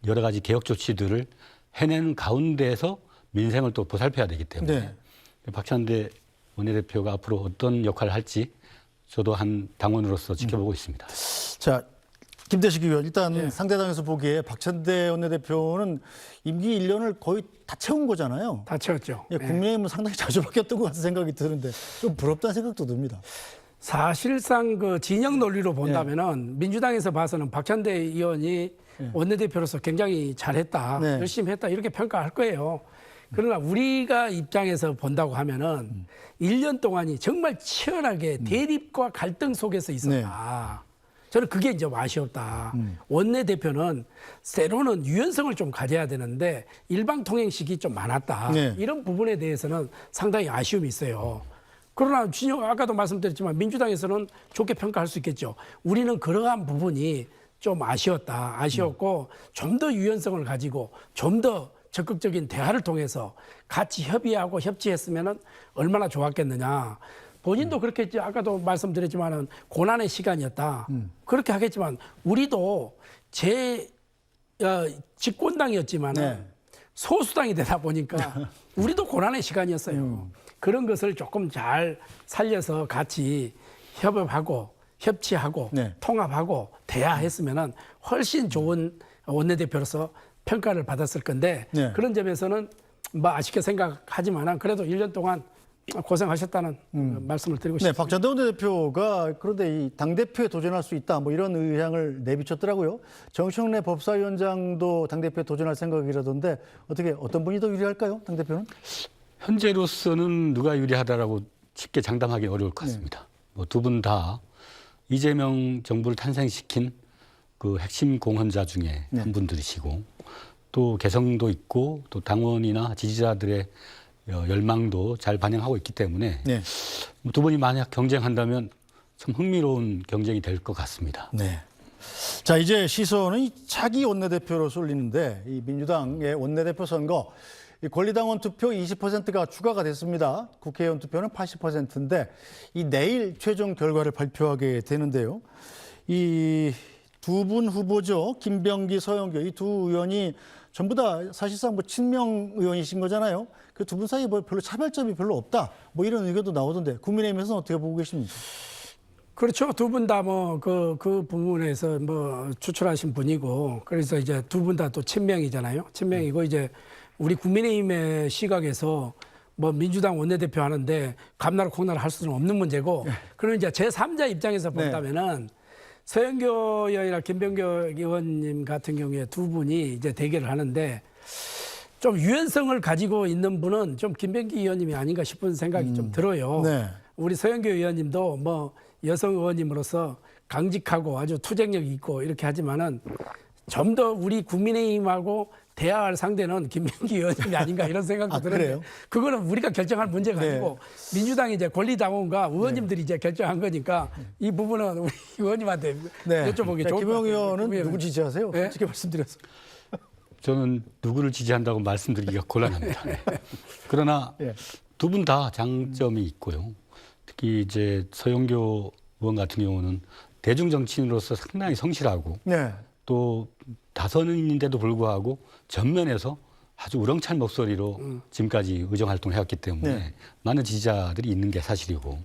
B: 여러 가지 개혁 조치들을 해내는 가운데에서 민생을 또 보살펴야 되기 때문에
A: 네.
B: 박찬대 원내대표가 앞으로 어떤 역할을 할지 저도 한 당원으로서 지켜보고 있습니다.
A: 자, 김대식 의원, 일단
E: 네.
A: 상대당에서 보기에 박찬대 원내대표는 임기 1년을 거의 다 채운 거잖아요.
E: 다 채웠죠.
A: 예, 국민의힘은 상당히 자주 바뀌었던 것 같은 생각이 드는데 좀 부럽다는 생각도 듭니다.
E: 사실상 그 진영 논리로 본다면은 민주당에서 봐서는 박찬대 의원이 원내대표로서 굉장히 잘했다,
A: 네.
E: 열심히 했다 이렇게 평가할 거예요. 그러나 우리가 입장에서 본다고 하면은 1년 동안이 정말 치열하게 대립과 갈등 속에서 있었다. 저는 그게 이제 아쉬웠다. 원내대표는 때로는 유연성을 좀 가져야 되는데 일방통행식이 좀 많았다.
A: 네.
E: 이런 부분에 대해서는 상당히 아쉬움이 있어요. 그러나 아까도 말씀드렸지만 민주당에서는 좋게 평가할 수 있겠죠. 우리는 그러한 부분이 좀 아쉬웠고 좀 더 유연성을 가지고 좀 더 적극적인 대화를 통해서 같이 협의하고 협치했으면은 얼마나 좋았겠느냐. 본인도 그렇게 했지. 아까도 말씀드렸지만은 고난의 시간이었다. 그렇게 하겠지만 우리도 집권당이었지만은
A: 네.
E: 소수당이 되다 보니까 우리도 고난의 시간이었어요. 그런 것을 조금 잘 살려서 같이 협업하고 협치하고
A: 네.
E: 통합하고 대화했으면은 훨씬 좋은 원내대표로서 평가를 받았을 건데
A: 네.
E: 그런 점에서는 뭐 아쉽게 생각하지만은 그래도 1년 동안 고생하셨다는 말씀을 드리고
A: 네,
E: 싶습니다.
A: 박 전 대표가 그런데 이 당대표에 도전할 수 있다 뭐 이런 의향을 내비쳤더라고요. 정청래 법사위원장도 당대표에 도전할 생각이라던데 어떤 분이 더 유리할까요? 당대표는?
B: 현재로서는 누가 유리하다라고 쉽게 장담하기 어려울 것 같습니다. 뭐 두 분 다 이재명 정부를 탄생시킨 그 핵심 공헌자 중에 한 분들이시고 또 개성도 있고 또 당원이나 지지자들의 열망도 잘 반영하고 있기 때문에
A: 네.
B: 두 분이 만약 경쟁한다면 참 흥미로운 경쟁이 될 것 같습니다.
A: 네. 자, 이제 시선은 이 차기 원내대표로 쏠리는데 이 민주당의 원내대표 선거 이 권리당원 투표 20%가 추가가 됐습니다. 국회의원 투표는 80%인데 이 내일 최종 결과를 발표하게 되는데요. 이 두 분 후보죠. 김병기, 서영교 이 두 의원이 전부 다 사실상 뭐 친명 의원이신 거잖아요. 그 두 분 사이에 뭐 별로 차별점이 별로 없다. 뭐 이런 의견도 나오던데 국민의힘에서는 어떻게 보고 계십니까?
E: 그렇죠. 두 분 다 뭐 그 부분에서 뭐 추출하신 분이고 그래서 이제 두 분 다 또 친명이잖아요. 친명이고 이제 우리 국민의힘의 시각에서 뭐 민주당 원내대표 하는데 감나라 콩나라 할 수는 없는 문제고 그럼 이제 제3자 입장에서 본다면은 서영교 의원이나 김병교 의원님 같은 경우에 두 분이 이제 대결을 하는데 좀 유연성을 가지고 있는 분은 좀 김병기 의원님이 아닌가 싶은 생각이 좀 들어요.
A: 네.
E: 우리 서영교 의원님도 뭐 여성 의원님으로서 강직하고 아주 투쟁력이 있고 이렇게 하지만은 좀 더 우리 국민의힘하고 대화할 상대는 김병기 의원님이 아닌가 이런 생각도 드는데
A: 그래요?
E: 그거는 우리가 결정할 문제가
A: 네.
E: 아니고 민주당이 이제 권리당원과 의원님들이 이제 결정한 거니까 이 부분은 우리 의원님한테
A: 네.
E: 여쭤보는 게 좋을 것
A: 김영
E: 같아요.
A: 의원은
E: 김
A: 누구 지지하세요?
E: 네?
A: 솔직히 말씀드려서.
B: 저는 누구를 지지한다고 말씀드리기가 곤란합니다. 그러나
A: 예.
B: 두 분 다 장점이 있고요. 특히 이제 서영교 의원 같은 경우는 대중 정치인으로서 상당히 성실하고
A: 네.
B: 또 다선인인데도 불구하고 전면에서 아주 우렁찬 목소리로 지금까지 의정 활동을 해왔기 때문에
A: 네.
B: 많은 지지자들이 있는 게 사실이고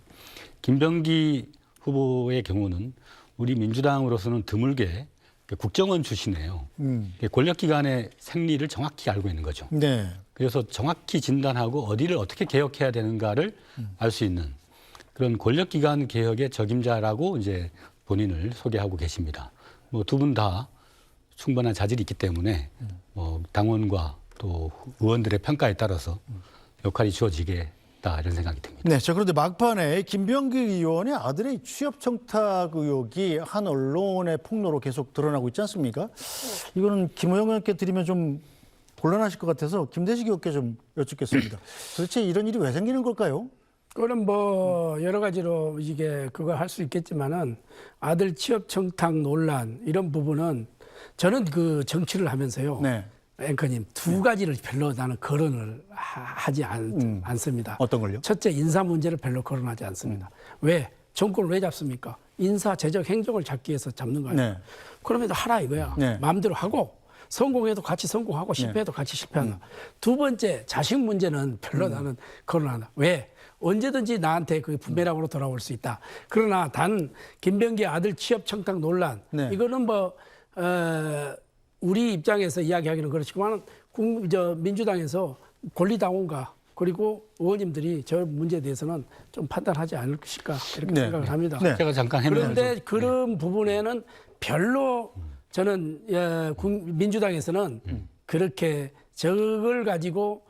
B: 김병기 후보의 경우는 우리 민주당으로서는 드물게 국정원 출신이에요. 권력기관의 생리를 정확히 알고 있는 거죠.
A: 네.
B: 그래서 정확히 진단하고 어디를 어떻게 개혁해야 되는가를 알 수 있는 그런 권력기관 개혁의 적임자라고 이제 본인을 소개하고 계십니다. 뭐 두 분 다 충분한 자질이 있기 때문에 뭐 당원과 또 의원들의 평가에 따라서 역할이 주어지겠다 이런 생각이 듭니다.
A: 네. 자, 그런데 막판에 김병기 의원의 아들의 취업 청탁 의혹이 한 언론의 폭로로 계속 드러나고 있지 않습니까? 이거는 김호영 의원께 드리면 좀 곤란하실 것 같아서 김대식 의원께 좀 여쭙겠습니다. 도대체 이런 일이 왜 생기는 걸까요?
E: 그거는 뭐 여러 가지로 이게 그거 할 수 있겠지만은 아들 취업 청탁 논란 이런 부분은 저는 그 정치를 하면서요.
A: 네.
E: 앵커님 두 가지를 별로 나는 거론을 하지 않습니다.
A: 어떤 걸요?
E: 첫째 인사 문제를 별로 거론하지 않습니다. 왜? 정권을 왜 잡습니까? 인사 재적 행정을 잡기 위해서 잡는 거예요.
A: 네.
E: 그러면 하라 이거야.
A: 네.
E: 마음대로 하고 성공해도 같이 성공하고 실패해도 같이 실패한다. 두 번째 자식 문제는 별로 나는 거론한다. 왜? 언제든지 나한테 그 부메랑으로 돌아올 수 있다. 그러나 단 김병기 아들 취업 청탁 논란
A: 네.
E: 이거는 뭐 우리 입장에서 이야기하기는 그렇지만 민주당에서 권리당원과 그리고 의원님들이 저 문제에 대해서는 좀 판단하지 않을 것일까 이렇게
A: 네.
E: 생각을 합니다.
A: 네.
B: 제가 잠깐 해명을
E: 그런데 그런 부분에는 별로 저는 민주당에서는 그렇게 저걸 가지고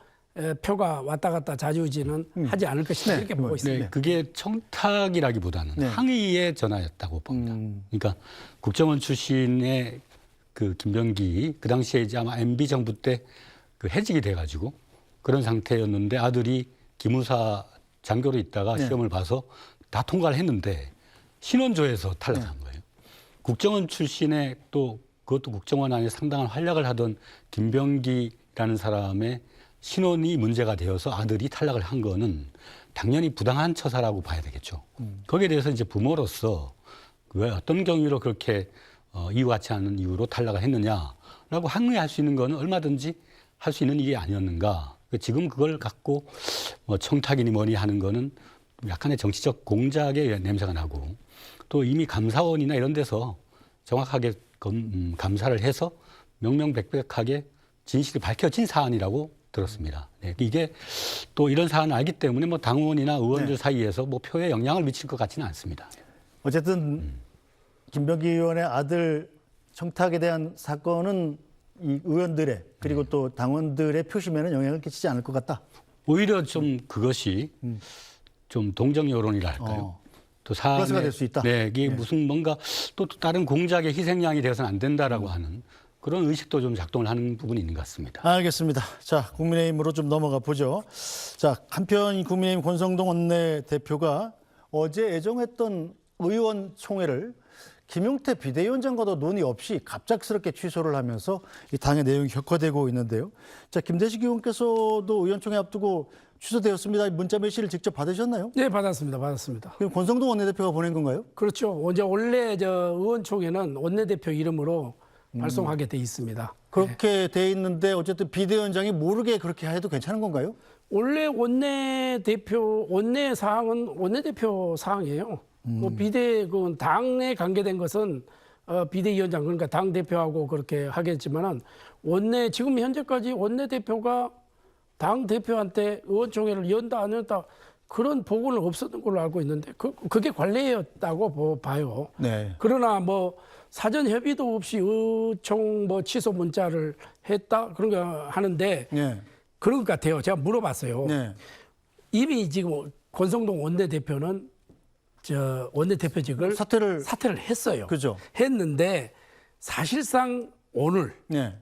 E: 표가 왔다 갔다 자주지는 하지 않을 것이다 이렇게 보고 있습니다.
B: 네, 그게 청탁이라기보다는
A: 네.
B: 항의의 전화였다고 봅니다. 그러니까 국정원 출신의 그 김병기 그 당시에 이제 아마 MB 정부 때 그 해직이 돼가지고 그런 상태였는데 아들이 기무사 장교로 있다가
A: 네.
B: 시험을 봐서 다 통과를 했는데 신원조에서 탈락한 거예요. 국정원 출신의 또 그것도 국정원 안에 상당한 활약을 하던 김병기라는 사람의 신원이 문제가 되어서 아들이 탈락을 한 거는 당연히 부당한 처사라고 봐야 되겠죠. 거기에 대해서 이제 부모로서 왜 어떤 경위로 그렇게 이와 같지 않은 이유로 탈락을 했느냐라고 항의할 수 있는 거는 얼마든지 할 수 있는 일이 아니었는가. 지금 그걸 갖고 뭐 청탁이니 뭐니 하는 거는 약간의 정치적 공작의 냄새가 나고 또 이미 감사원이나 이런 데서 정확하게 감사를 해서 명명백백하게 진실이 밝혀진 사안이라고 들었습니다. 네, 이게 또 이런 사안을 알기 때문에 뭐 당원이나 의원들 사이에서 뭐 표에 영향을 미칠 것 같지는 않습니다.
A: 어쨌든 김병기 의원의 아들 청탁에 대한 사건은 이 의원들의 그리고 또 당원들의 표심에는 영향을 끼치지 않을 것 같다.
B: 오히려 좀 그것이 좀 동정 여론이라 할까요? 또
A: 플러스가 될 수 있다.
B: 네, 이게 무슨 뭔가 또 다른 공작의 희생양이 되어서는 안 된다라고 하는 그런 의식도 좀 작동을 하는 부분이 있는 것 같습니다.
A: 알겠습니다. 자, 국민의힘으로 좀 넘어가 보죠. 자, 한편 국민의힘 권성동 원내대표가 어제 예정했던 의원총회를 김용태 비대위원장과도 논의 없이 갑작스럽게 취소를 하면서 이 당의 내용이 격화되고 있는데요. 자, 김대식 의원께서도 의원총회 앞두고 취소되었습니다. 문자 메시지를 직접 받으셨나요?
E: 네, 받았습니다.
A: 그럼 권성동 원내대표가 보낸 건가요?
E: 그렇죠. 이제 원래 의원총회는 원내대표 이름으로 발송하게 돼 있습니다.
A: 그렇게 돼 있는데 어쨌든 비대위원장이 모르게 그렇게 해도 괜찮은 건가요?
E: 원래 원내 사항은 원내대표 사항이에요. 뭐 그 당에 관계된 것은 비대위원장 그러니까 당 대표하고 그렇게 하겠지만은 지금 현재까지 원내대표가 당 대표한테 의원총회를 연다 안 연다 그런 보고는 없었던 걸로 알고 있는데 그게 관례였다고 봐요.
A: 네.
E: 그러나 뭐 사전 협의도 없이 의총 취소 문자를 했다 그런 거 하는데
A: 네.
E: 그런 것 같아요. 제가 물어봤어요.
A: 네.
E: 이미 지금 권성동 원내대표는 원내대표직을 사퇴를 했어요.
A: 그죠.
E: 했는데 사실상 오늘
A: 네.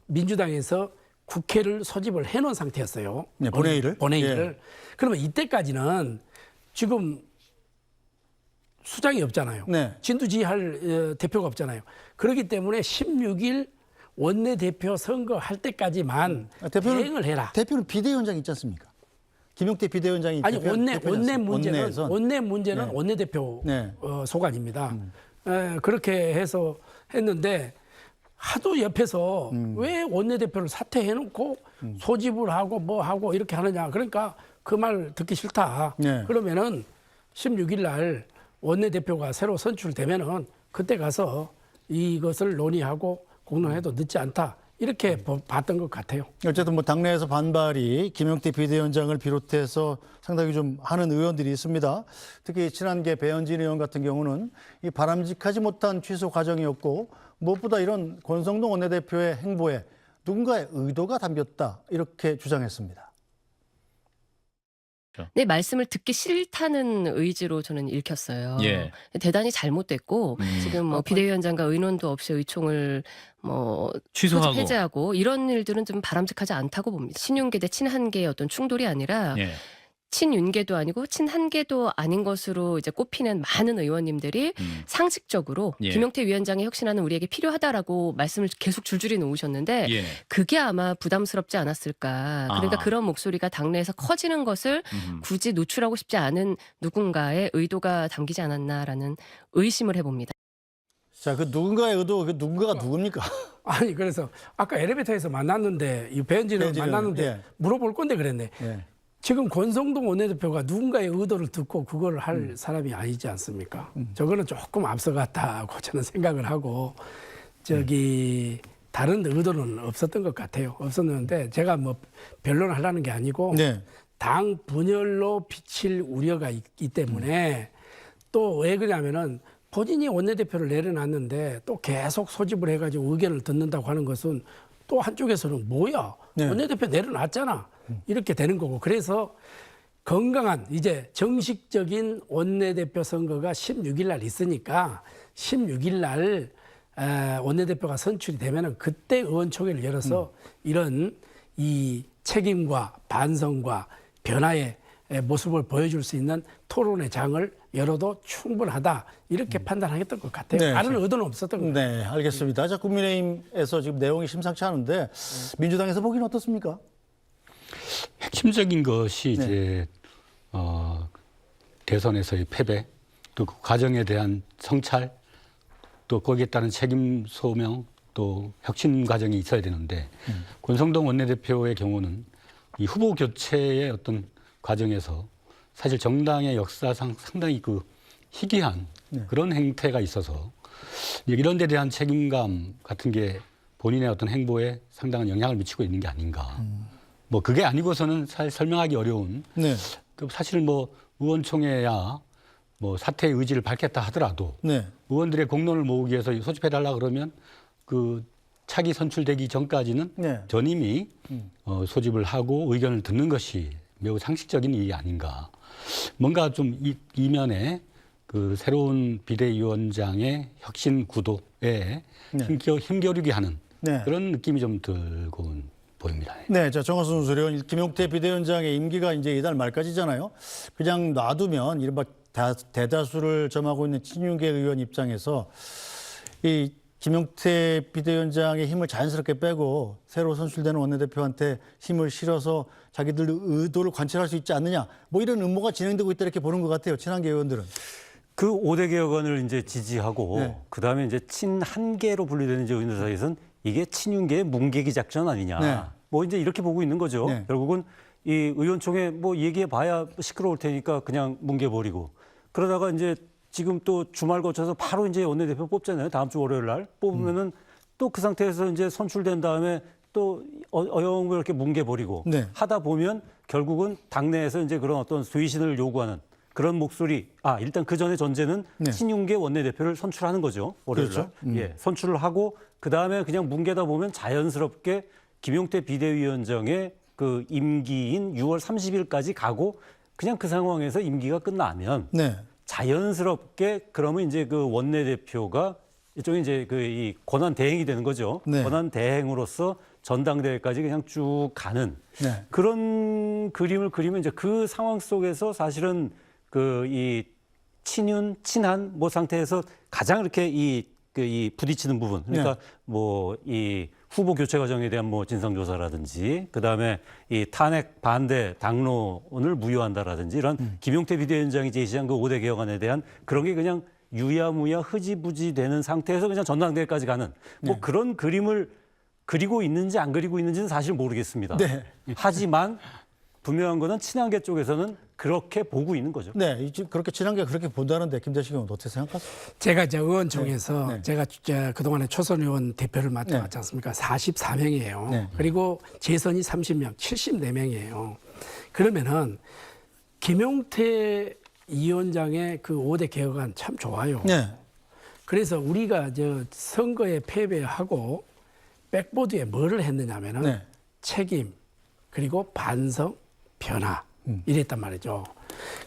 E: 민주당에서 국회를 소집을 해놓은 상태였어요.
A: 네, 본회의를.
E: 본회의를. 그러면 이때까지는 지금 수장이 없잖아요.
A: 네.
E: 진두지휘할 대표가 없잖아요. 그렇기 때문에 16일 원내대표 선거할 때까지만 대행을 해라.
A: 대표는 비대위원장 있지 않습니까? 김용태 비대위원장이
E: 아니 원내 문제는
A: 네.
E: 원내대표
A: 네.
E: 소관입니다. 그렇게 해서 했는데 하도 옆에서 왜 원내대표를 사퇴해놓고 소집을 하고 뭐 하고 이렇게 하느냐. 그러니까 그 말 듣기 싫다.
A: 네.
E: 그러면은 16일 날 원내대표가 새로 선출되면은 그때 가서 이것을 논의하고 공론해도 늦지 않다. 이렇게 봤던 것 같아요.
A: 어쨌든 뭐 당내에서 반발이 김용태 비대위원장을 비롯해서 상당히 좀 하는 의원들이 있습니다. 특히 친한계 배현진 의원 같은 경우는 이 바람직하지 못한 취소 과정이었고 무엇보다 이런 권성동 원내대표의 행보에 누군가의 의도가 담겼다 이렇게 주장했습니다.
H: 네, 말씀을 듣기 싫다는 의지로 저는 읽혔어요.
I: 예.
H: 대단히 잘못됐고 지금 뭐 비대위원장과 의논도 없이 의총을 뭐
I: 취소하고.
H: 해제하고 이런 일들은 좀 바람직하지 않다고 봅니다. 친윤계 대 친한계의 어떤 충돌이 아니라
I: 예.
H: 친윤계도 아니고 친한계도 아닌 것으로 이제 꼽히는 많은 의원님들이 상식적으로
I: 예.
H: 김용태 위원장의 혁신안은 우리에게 필요하다라고 말씀을 계속 줄줄이 놓으셨는데
I: 예.
H: 그게 아마 부담스럽지 않았을까. 그러니까 그런 목소리가 당내에서 커지는 것을 굳이 노출하고 싶지 않은 누군가의 의도가 담기지 않았나라는 의심을 해봅니다.
A: 자, 그 누군가의 의도, 그 누군가가 누굽니까?
E: 아니 그래서 아까 엘리베이터에서 만났는데 이 배현진을 만났는데
A: 예.
E: 물어볼 건데 그랬네.
A: 예.
E: 지금 권성동 원내대표가 누군가의 의도를 듣고 그걸 할 사람이 아니지 않습니까? 저거는 조금 앞서갔다고 저는 생각을 하고 다른 의도는 없었던 것 같아요. 없었는데 제가 뭐 변론을 하려는 게 아니고
A: 네.
E: 당 분열로 비칠 우려가 있기 때문에 또 왜 그러냐면은 본인이 원내대표를 내려놨는데 또 계속 소집을 해가지고 의견을 듣는다고 하는 것은 또 한쪽에서는 뭐야?
A: 네.
E: 원내대표 내려놨잖아. 이렇게 되는 거고. 그래서 건강한 이제 정식적인 원내대표 선거가 16일 날 있으니까 16일 날 원내대표가 선출이 되면은 그때 의원총회를 열어서 이런 이 책임과 반성과 변화의 모습을 보여줄 수 있는 토론의 장을 열어도 충분하다 이렇게 판단하겠던 것 같아요.
A: 네.
E: 다른 의도는 없었던 것 같아요.
A: 네, 알겠습니다. 자, 국민의힘에서 지금 내용이 심상치 않은데 민주당에서 보기는 어떻습니까?
B: 핵심적인 것이 이제 대선에서의 패배, 또 그 과정에 대한 성찰, 또 거기에 따른 책임 소명, 또 혁신 과정이 있어야 되는데 권성동 원내대표의 경우는 이 후보 교체의 어떤 과정에서 사실 정당의 역사상 상당히 그 희귀한 그런 행태가 있어서 이런 데 대한 책임감 같은 게 본인의 어떤 행보에 상당한 영향을 미치고 있는 게 아닌가. 뭐 그게 아니고서는 사실 설명하기 어려운.
A: 네.
B: 그 사실 뭐 의원총회야 뭐 사퇴의 의지를 밝혔다 하더라도
A: 네.
B: 의원들의 공론을 모으기 위해서 소집해달라 그러면 그 차기 선출되기 전까지는
A: 네.
B: 전임이 소집을 하고 의견을 듣는 것이 매우 상식적인 일이 아닌가. 뭔가 좀 이면에 그 새로운 비대위원장의 혁신 구도에 힘겨루게 하는 그런 느낌이 좀 들고 보입니다.
A: 네, 자, 정화순 수련 김용태 비대위원장의 임기가 이제 이달 말까지잖아요. 그냥 놔두면 이른바 대다수를 점하고 있는 친윤계 의원 입장에서 이 김용태 비대위원장의 힘을 자연스럽게 빼고 새로 선출되는 원내대표한테 힘을 실어서 자기들 의도를 관철할 수 있지 않느냐, 뭐 이런 음모가 진행되고 있다 이렇게 보는 것 같아요. 친한계 의원들은.
C: 그 5대 개혁안을 이제 지지하고
A: 네.
C: 그다음에 이제 친한계로 분류되는 이제 의원들 사이에서는 이게 친윤계의 뭉개기 작전 아니냐.
A: 네.
C: 뭐 이제 이렇게 보고 있는 거죠.
A: 네.
C: 결국은 이 의원총회 뭐 얘기해 봐야 시끄러울 테니까 그냥 뭉개버리고 그러다가 이제 지금 또 주말 거쳐서 바로 이제 원내대표 뽑잖아요. 다음 주 월요일 날 뽑으면은 또 그 상태에서 이제 선출된 다음에 또 어영을 이렇게 뭉개버리고
A: 네.
C: 하다 보면 결국은 당내에서 이제 그런 어떤 쇄신을 요구하는 그런 목소리. 일단 그 전에 전제는
A: 네.
C: 친윤계 원내대표를 선출하는 거죠. 월요일 날.
A: 그렇죠.
C: 예, 선출을 하고 그 다음에 그냥 뭉개다 보면 자연스럽게 김용태 비대위원장의 그 임기인 6월 30일까지 가고 그냥 그 상황에서 임기가 끝나면
A: 네.
C: 자연스럽게 그러면 이제 그 원내대표가 일종의 이제 그 이 권한 대행이 되는 거죠.
A: 네.
C: 권한 대행으로서 전당대회까지 그냥 쭉 가는
A: 네.
C: 그런 그림을 그리면 이제 그 상황 속에서 사실은 그 이 친윤 친한 뭐 상태에서 가장 이렇게 이 부딪히는 부분 그러니까 뭐 이 후보 교체 과정에 대한 뭐 진상조사라든지 그다음에 이 탄핵 반대 당론을 무효한다라든지 이런 김용태 비대위원장이 제시한 그 5대 개혁안에 대한 그런 게 그냥 유야무야 흐지부지 되는 상태에서 그냥 전당대회까지 가는 뭐 그런 그림을 그리고 있는지 안 그리고 있는지는 사실 모르겠습니다.
A: 네.
C: 하지만 분명한 거는 친한계 쪽에서는 그렇게 보고 있는 거죠.
A: 네, 이제 그렇게 친한게 그렇게 본다는데 김대식 의원 어떻게 생각하세요?
E: 제가 이제 의원총회에서
A: 네.
E: 제가 그동안에 초선 의원 대표를 맡아왔지 않습니까? 44명이에요.
A: 네.
E: 그리고 재선이 30명, 74명이에요. 그러면은 김용태 위원장의 그 5대 개혁안 참 좋아요.
A: 네.
E: 그래서 우리가 선거에 패배하고 백보드에 뭐를 했느냐면은
A: 네.
E: 책임 그리고 반성 변화 이랬단 말이죠.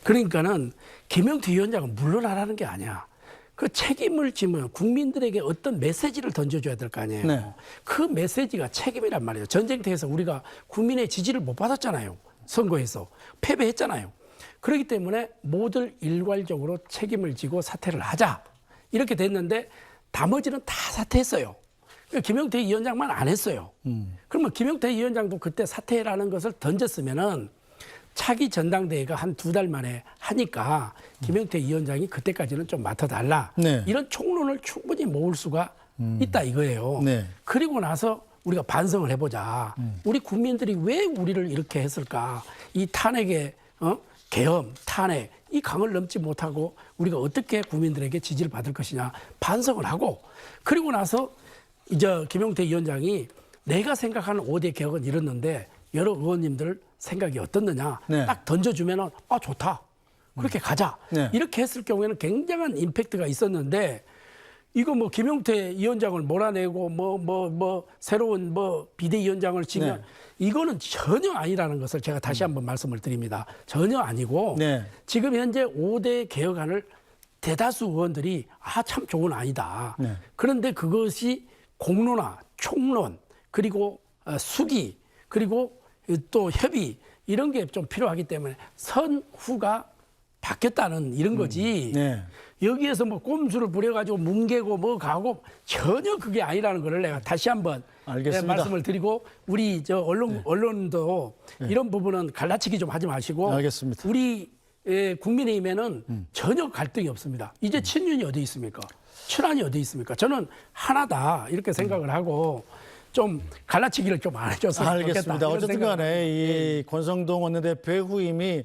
E: 그러니까는 김용태 위원장은 물러나라는 게 아니야. 그 책임을 지면 국민들에게 어떤 메시지를 던져줘야 될 거 아니에요.
A: 네.
E: 그 메시지가 책임이란 말이에요. 전쟁터에서 우리가 국민의 지지를 못 받았잖아요. 선거에서 패배했잖아요. 그렇기 때문에 모두 일괄적으로 책임을 지고 사퇴를 하자. 이렇게 됐는데 나머지는 다 사퇴했어요. 김용태 위원장만 안 했어요. 그러면 김용태 위원장도 그때 사퇴라는 것을 던졌으면은 차기 전당대회가 한 2달 만에 하니까 김용태 위원장이 그때까지는 좀 맡아달라.
A: 네.
E: 이런 총론을 충분히 모을 수가 있다 이거예요.
A: 네.
E: 그리고 나서 우리가 반성을 해보자. 우리 국민들이 왜 우리를 이렇게 했을까? 이 탄핵의 계엄, 탄핵, 이 강을 넘지 못하고 우리가 어떻게 국민들에게 지지를 받을 것이냐 반성을 하고 그리고 나서 이제 김용태 위원장이 내가 생각하는 5대 개혁은 이렇는데 여러 의원님들 생각이 어떻느냐
A: 네.
E: 딱 던져주면은 좋다 그렇게 가자
A: 네.
E: 이렇게 했을 경우에는 굉장한 임팩트가 있었는데 이거 뭐 김용태 위원장을 몰아내고 뭐 새로운 뭐 비대위원장을 지면 이거는 전혀 아니라는 것을 제가 다시 한번 말씀을 드립니다. 전혀 아니고 지금 현재 5대 개혁안을 대다수 의원들이 참 좋은 안이다. 그런데 그것이 공론화, 총론, 그리고 수기, 그리고 또 협의 이런 게 좀 필요하기 때문에 선후가 바뀌었다는 이런 거지.
A: 네.
E: 여기에서 뭐 꼼수를 부려가지고 뭉개고 뭐 가고 전혀 그게 아니라는 거를 내가 다시 한번
A: 알겠습니다.
E: 말씀을 드리고 우리 저 언론도 이런 부분은 갈라치기 좀 하지 마시고
A: 알겠습니다.
E: 우리 국민의힘에는 전혀 갈등이 없습니다. 이제 친윤이 어디 있습니까? 친한이 어디 있습니까? 저는 하나다 이렇게 생각을 하고 좀 갈라치기를 좀 안 해줬으면 좋겠다.
A: 알겠습니다. 어쨌든 간에 이 권성동 원내대표의 후임이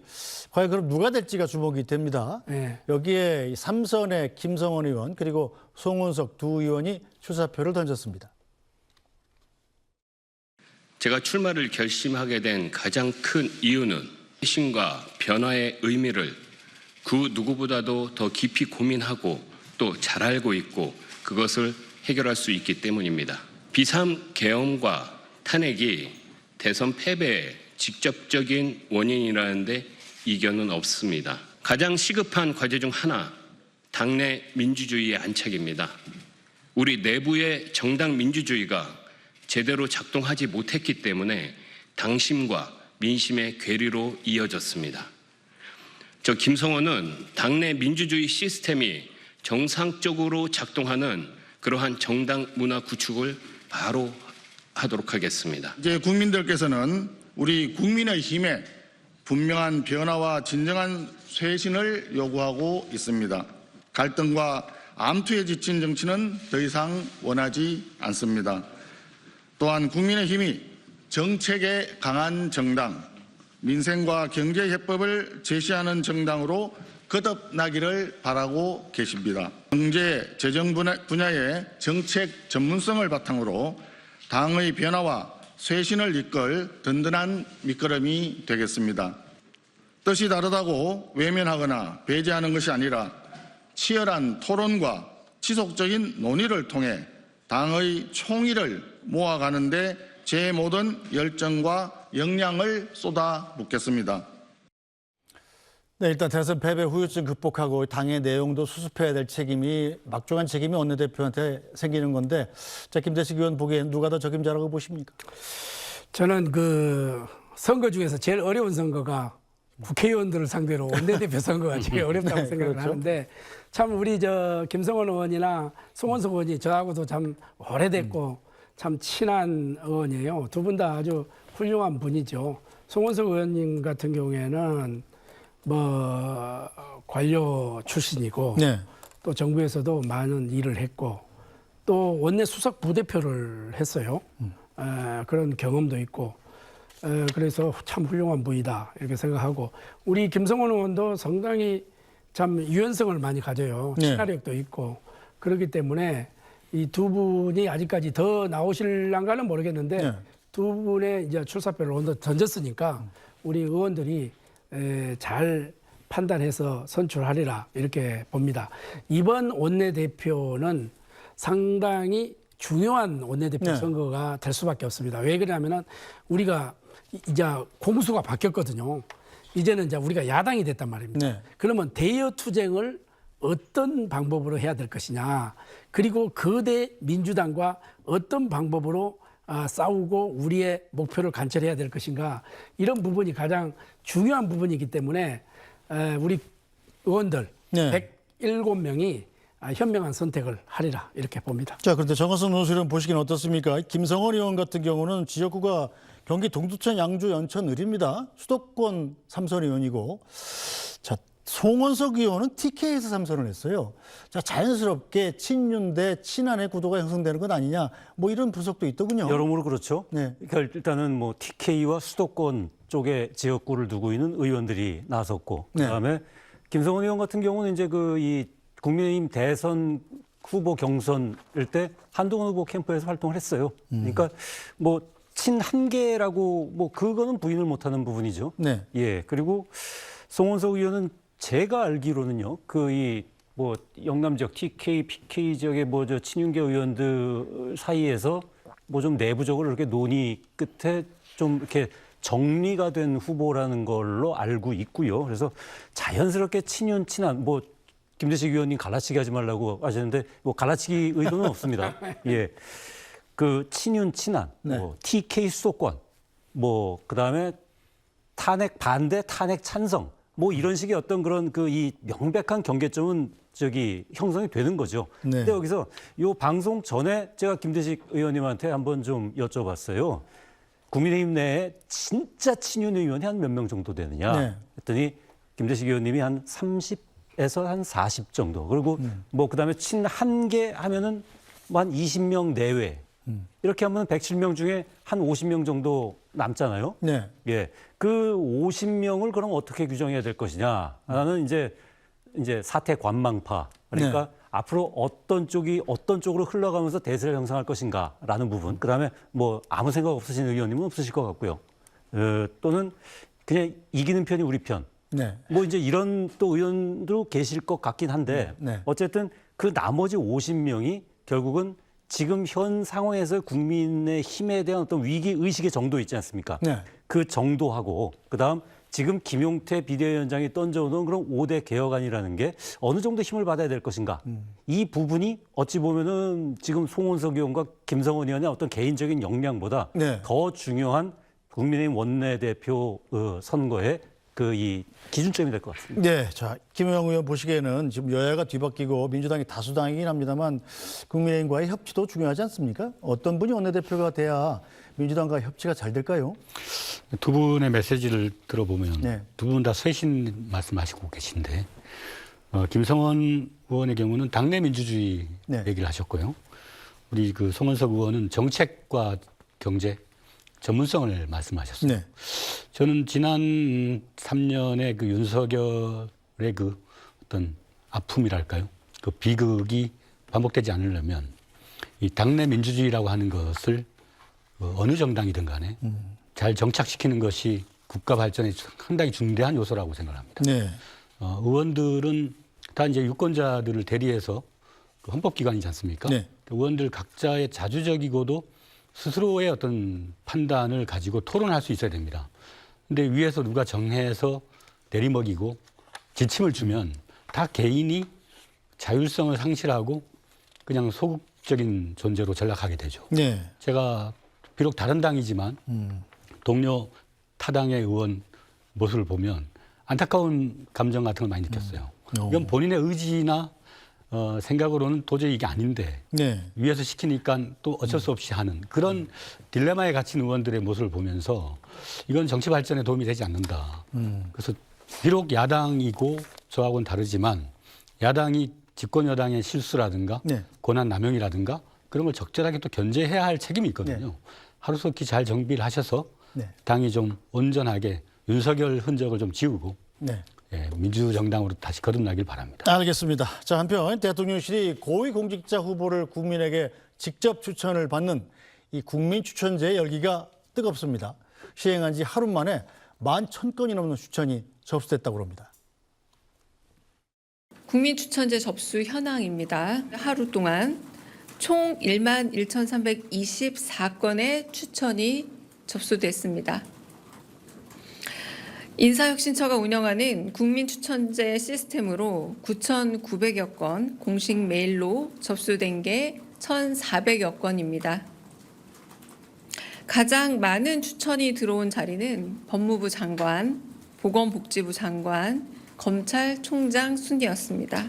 A: 과연 그럼 누가 될지가 주목이 됩니다.
E: 네.
A: 여기에 3선의 김성원 의원 그리고 송원석 두 의원이 출사표를 던졌습니다.
I: 제가 출마를 결심하게 된 가장 큰 이유는 혁신과 변화의 의미를 그 누구보다도 더 깊이 고민하고 또 잘 알고 있고 그것을 해결할 수 있기 때문입니다. 비삼 계엄과 탄핵이 대선 패배의 직접적인 원인이라는데 이견은 없습니다. 가장 시급한 과제 중 하나, 당내 민주주의의 안착입니다. 우리 내부의 정당 민주주의가 제대로 작동하지 못했기 때문에 당심과 민심의 괴리로 이어졌습니다. 저 김성원은 당내 민주주의 시스템이 정상적으로 작동하는 그러한 정당 문화 구축을 바로 하도록 하겠습니다.
J: 이제 국민들께서는 우리 국민의힘에 분명한 변화와 진정한 쇄신을 요구하고 있습니다. 갈등과 암투에 지친 정치는 더 이상 원하지 않습니다. 또한 국민의힘이 정책에 강한 정당, 민생과 경제협법을 제시하는 정당으로 거듭나기를 바라고 계십니다. 경제, 재정 분야의 정책 전문성을 바탕으로 당의 변화와 쇄신을 이끌 든든한 밑거름이 되겠습니다. 뜻이 다르다고 외면하거나 배제하는 것이 아니라 치열한 토론과 지속적인 논의를 통해 당의 총의를 모아가는 데 제 모든 열정과 역량을 쏟아붓겠습니다.
A: 네, 일단 대선 패배 후유증 극복하고 당의 내용도 수습해야 될 책임이 막중한 책임이 원내대표한테 생기는 건데 자, 김대식 의원 보기엔 누가 더 적임자라고 보십니까?
E: 저는 그 선거 중에서 제일 어려운 선거가 국회의원들을 상대로 원내대표 선거가 제일 어렵다고
A: 네,
E: 생각을
A: 그렇죠.
E: 하는데 참 우리 저 김성원 의원이나 송원석 의원이 저하고도 참 오래됐고 참 친한 의원이에요. 두 분 다 아주 훌륭한 분이죠. 송원석 의원님 같은 경우에는 뭐 관료 출신이고
A: 네.
E: 또 정부에서도 많은 일을 했고 또 원내 수석 부대표를 했어요. 그런 경험도 있고 그래서 참 훌륭한 분이다 이렇게 생각하고 우리 김성원 의원도 상당히 참 유연성을 많이 가져요.
A: 네.
E: 친화력도 있고 그렇기 때문에 이 두 분이 아직까지 더 나오실란가는 모르겠는데
A: 네.
E: 두 분의 이제 출사표를 오늘 던졌으니까 우리 의원들이 잘 판단해서 선출하리라 이렇게 봅니다. 이번 원내대표는 상당히 중요한 원내대표
A: 네.
E: 선거가 될 수밖에 없습니다. 왜 그러냐면은 우리가 이제 공수가 바뀌었거든요. 이제는 이제 우리가 야당이 됐단 말입니다.
A: 네.
E: 그러면 대여 투쟁을 어떤 방법으로 해야 될 것이냐, 그리고 거대 민주당과 어떤 방법으로 싸우고 우리의 목표를 관철해야 될 것인가, 이런 부분이 가장 중요한 부분이기 때문에 우리 의원들
A: 네.
E: 107명이 현명한 선택을 하리라 이렇게 봅니다.
A: 자, 그런데 정화선 논술은 보시기는 어떻습니까? 김성원 의원 같은 경우는 지역구가 경기 동두천, 양주, 연천, 을입니다. 수도권 3선 의원이고, 자, 송원석 의원은 TK에서 3선을 했어요. 자, 자연스럽게 친윤 대 친한의 구도가 형성되는 것 아니냐, 뭐 이런 분석도 있더군요.
C: 여러모로 그렇죠.
A: 네.
C: 그러니까 일단은 뭐 TK와 수도권 쪽에 지역구를 두고 있는 의원들이 나섰고,
A: 네.
C: 그다음에 김성원 의원 같은 경우는 이제 이 국민의힘 대선 후보 경선일 때 한동훈 후보 캠프에서 활동을 했어요. 그러니까 뭐 친한계라고 뭐 그거는 부인을 못하는 부분이죠.
A: 네.
C: 예. 그리고 송원석 의원은 제가 알기로는요, 뭐 영남 지역 TK, PK 지역의 뭐 저 친윤계 의원들 사이에서 뭐 좀 내부적으로 이렇게 논의 끝에 좀 이렇게 정리가 된 후보라는 걸로 알고 있고요. 그래서 자연스럽게 친윤, 친한 뭐 김대식 의원님 갈라치기 하지 말라고 하시는데 뭐 갈라치기 의도는 없습니다. 예. 그 친윤, 친한,
A: 네.
C: 뭐 TK 수도권, 뭐 그다음에 탄핵 반대, 탄핵 찬성, 뭐 이런 식의 어떤 그런 그 이 명백한 경계점은 형성이 되는 거죠.
A: 네.
C: 근데 여기서 요 방송 전에 제가 김대식 의원님한테 한번 좀 여쭤봤어요. 국민의힘 내에 진짜 친윤 의원이 한 몇 명 정도 되느냐
A: 네.
C: 했더니 김대식 의원님이 한 30에서 한 40 정도. 그리고 뭐 그다음에 친 한 개 하면은 뭐 한 20명 내외. 이렇게 하면 107명 중에 한 50명 정도 남잖아요.
A: 네.
C: 예. 그 50명을 그럼 어떻게 규정해야 될 것이냐. 나는 이제 사태 관망파. 그러니까
A: 네.
C: 앞으로 어떤 쪽이 어떤 쪽으로 흘러가면서 대세를 형성할 것인가라는 부분. 그다음에 뭐 아무 생각 없으신 의원님은 없으실 것 같고요. 또는 그냥 이기는 편이 우리 편.
A: 네.
C: 뭐 이제 이런 또 의원도 계실 것 같긴 한데
A: 네.
C: 어쨌든 그 나머지 50명이 결국은 지금 현 상황에서 국민의 힘에 대한 어떤 위기 의식의 정도 있지 않습니까?
A: 네.
C: 그 정도하고 그다음 지금 김용태 비대위원장이 던져오는 그런 5대 개혁안이라는 게 어느 정도 힘을 받아야 될 것인가? 이 부분이 어찌 보면은 지금 송원석 의원과 김성원 의원의 어떤 개인적인 역량보다
A: 네.
C: 더 중요한 국민의힘 원내대표 선거의 그 이 기준점이 될 것 같습니다.
A: 네, 자 김영우 의원 보시기에는 지금 여야가 뒤바뀌고 민주당이 다수당이긴 합니다만 국민의힘과의 협치도 중요하지 않습니까? 어떤 분이 원내대표가 돼야 민주당과 협치가 잘 될까요?
B: 두 분의 메시지를 들어보면
A: 네.
B: 두 분 다 쇄신 말씀하시고 계신데 김성원 의원의 경우는 당내 민주주의
A: 네.
B: 얘기를 하셨고요. 우리 그 송원석 의원은 정책과 경제 전문성을 말씀하셨어요.
A: 네.
B: 저는 지난 3년의 그 윤석열의 그 어떤 아픔이랄까요? 그 비극이 반복되지 않으려면 이 당내 민주주의라고 하는 것을 어느 정당이든 간에 잘 정착시키는 것이 국가 발전에 상당히 중대한 요소라고 생각합니다.
A: 네.
B: 의원들은 다 이제 유권자들을 대리해서 그 헌법기관이지 않습니까?
A: 네.
B: 의원들 각자의 자주적이고도 스스로의 어떤 판단을 가지고 토론할 수 있어야 됩니다. 근데 위에서 누가 정해서 내리먹이고 지침을 주면 다 개인이 자율성을 상실하고 그냥 소극적인 존재로 전락하게 되죠.
A: 네.
B: 제가 비록 다른 당이지만 동료 타당의 의원 모습을 보면 안타까운 감정 같은 걸 많이 느꼈어요. 이건 본인의 의지나 생각으로는 도저히 이게 아닌데
A: 네.
B: 위에서 시키니까 또 어쩔 수 없이 하는 그런 딜레마에 갇힌 의원들의 모습을 보면서 이건 정치 발전에 도움이 되지 않는다. 그래서 비록 야당이고 저하고는 다르지만 야당이 집권 여당의 실수라든가
A: 네.
B: 권한 남용이라든가 그런 걸 적절하게 또 견제해야 할 책임이 있거든요.
A: 네.
B: 하루속히 잘 정비를 하셔서
A: 네.
B: 당이 좀 온전하게 윤석열 흔적을 좀 지우고
A: 네.
B: 예, 민주정당으로 다시 거듭나길 바랍니다.
A: 알겠습니다. 자, 한편 대통령실이 고위공직자 후보를 국민에게 직접 추천을 받는 이 국민추천제 열기가 뜨겁습니다. 시행한 지 하루 만에 11,000건이 넘는 추천이 접수됐다고 합니다.
D: 국민추천제 접수 현황입니다. 하루 동안 총 11,324건의 추천이 접수됐습니다. 인사혁신처가 운영하는 국민추천제 시스템으로 9,900여 건, 공식 메일로 접수된 게 1,400여 건입니다. 가장 많은 추천이 들어온 자리는 법무부 장관, 보건복지부 장관, 검찰총장 순이었습니다.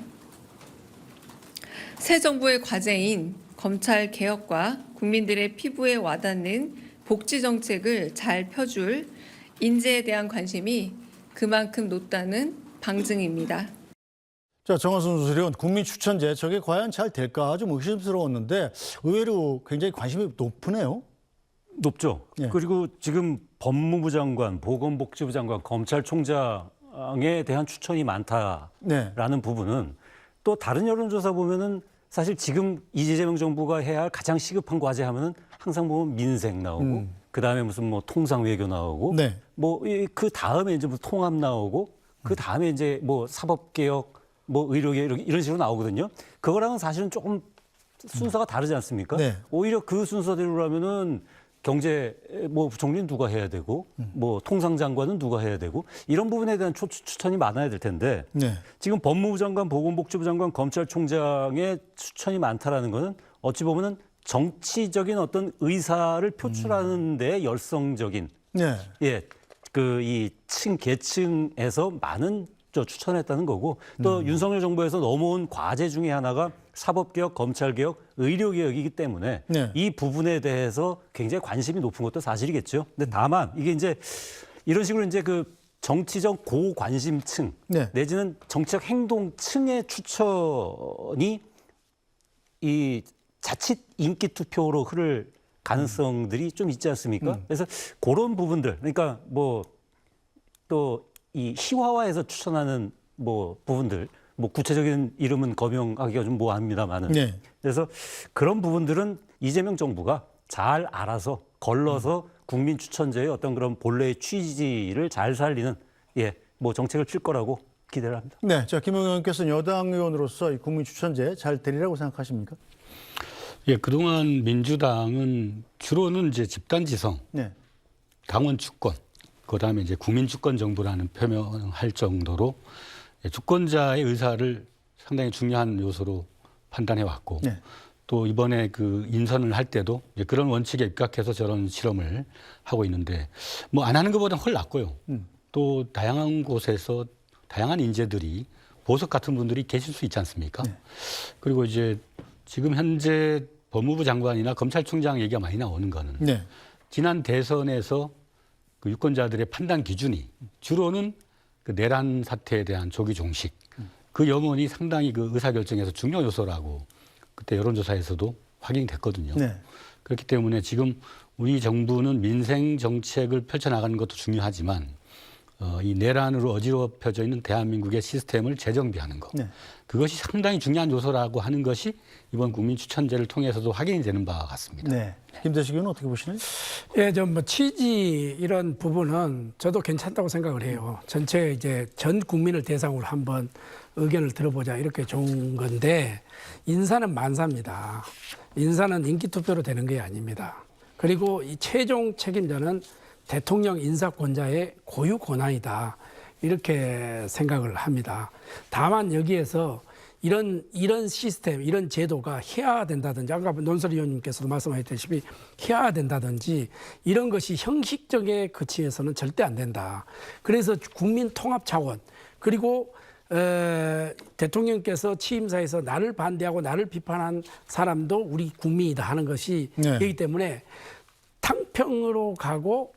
D: 새 정부의 과제인 검찰 개혁과 국민들의 피부에 와닿는 복지 정책을 잘 펴줄 인재에 대한 관심이 그만큼 높다는 방증입니다.
A: 자, 정화순 수수리원 국민추천제 저게 과연 잘 될까 좀 의심스러웠는데 의외로 굉장히 관심이 높으네요.
C: 높죠.
A: 예.
C: 그리고 지금 법무부 장관, 보건복지부 장관, 검찰총장에 대한 추천이 많다라는
A: 네.
C: 부분은 또 다른 여론조사 보면은 사실 지금 이재명 정부가 해야 할 가장 시급한 과제 하면은 항상 보면 민생 나오고 그 다음에 무슨 뭐 통상 외교 나오고
A: 네.
C: 뭐 그 다음에 이제 뭐 통합 나오고 그 다음에 이제 뭐 사법 개혁, 뭐 의료 개혁 이런 식으로 나오거든요. 그거랑은 사실은 조금 순서가 다르지 않습니까?
A: 네.
C: 오히려 그 순서대로라면은 경제 뭐 부총리는 누가 해야 되고 뭐 통상장관은 누가 해야 되고 이런 부분에 대한 추천이 많아야 될 텐데
A: 네.
C: 지금 법무부 장관, 보건복지부 장관, 검찰총장의 추천이 많다라는 거는 어찌 보면은 정치적인 어떤 의사를 표출하는 데 열성적인
A: 네.
C: 예 그 이 계층에서 많은 추천했다는 거고 또 윤석열 정부에서 넘어온 과제 중에 하나가 사법개혁, 검찰개혁, 의료개혁이기 때문에
A: 네.
C: 이 부분에 대해서 굉장히 관심이 높은 것도 사실이겠죠. 근데 다만 이게 이제 이런 식으로 이제 그 정치적 고관심층
A: 네.
C: 내지는 정치적 행동층의 추천이 이 자칫 인기 투표로 흐를 가능성들이 좀 있지 않습니까? 그래서 그런 부분들, 그러니까 뭐 또 이 희화화해서 추천하는 뭐 부분들, 뭐 구체적인 이름은 거명하기가 좀 뭐합니다만은.
A: 네.
C: 그래서 그런 부분들은 이재명 정부가 잘 알아서 걸러서 국민 추천제의 어떤 그런 본래의 취지를 잘 살리는 뭐 정책을 칠 거라고 기대를 합니다.
A: 네, 자 김영현 의원께서는 여당 의원으로서 이 국민 추천제 잘 되리라고 생각하십니까?
B: 예, 그동안 민주당은 주로는 이제 집단지성,
A: 네.
B: 당원 주권, 그다음에 이제 국민 주권 정부라는 표명할 정도로 주권자의 의사를 상당히 중요한 요소로 판단해 왔고,
A: 네.
B: 또 이번에 그 인선을 할 때도 이제 그런 원칙에 입각해서 저런 실험을 하고 있는데 뭐 안 하는 것보다 훨 낫고요. 또 다양한 곳에서 다양한 인재들이 보석 같은 분들이 계실 수 있지 않습니까?
A: 네.
B: 그리고 이제 지금 현재 법무부 장관이나 검찰총장 얘기가 많이 나오는 거는
A: 네.
B: 지난 대선에서 그 유권자들의 판단 기준이 주로는 그 내란 사태에 대한 조기 종식, 그 염원이 상당히 그 의사결정에서 중요 요소라고 그때 여론조사에서도 확인됐거든요.
A: 네.
B: 그렇기 때문에 지금 우리 정부는 민생 정책을 펼쳐나가는 것도 중요하지만 이 내란으로 어지럽혀져 있는 대한민국의 시스템을 재정비하는 것.
A: 네.
B: 그것이 상당히 중요한 요소라고 하는 것이 이번 국민 추천제를 통해서도 확인이 되는 바와 같습니다.
A: 네. 김대식 의원은 어떻게 보시나요?
E: 예, 좀 뭐 취지 이런 부분은 저도 괜찮다고 생각을 해요. 전체 이제 전 국민을 대상으로 한번 의견을 들어보자 이렇게 좋은 건데 인사는 만사입니다. 인사는 인기 투표로 되는 게 아닙니다. 그리고 이 최종 책임자는 대통령 인사권자의 고유 권한이다. 이렇게 생각을 합니다. 다만 여기에서 이런 시스템, 이런 제도가 희화화된다든지 아까 논설 위원님께서도 말씀하셨다시피 희화화된다든지 이런 것이 형식적에 그치해서는 절대 안 된다. 그래서 국민 통합 차원 그리고 대통령께서 취임사에서 나를 반대하고 나를 비판한 사람도 우리 국민이다 하는 것이
A: 네.
E: 이기 때문에 탕평으로 가고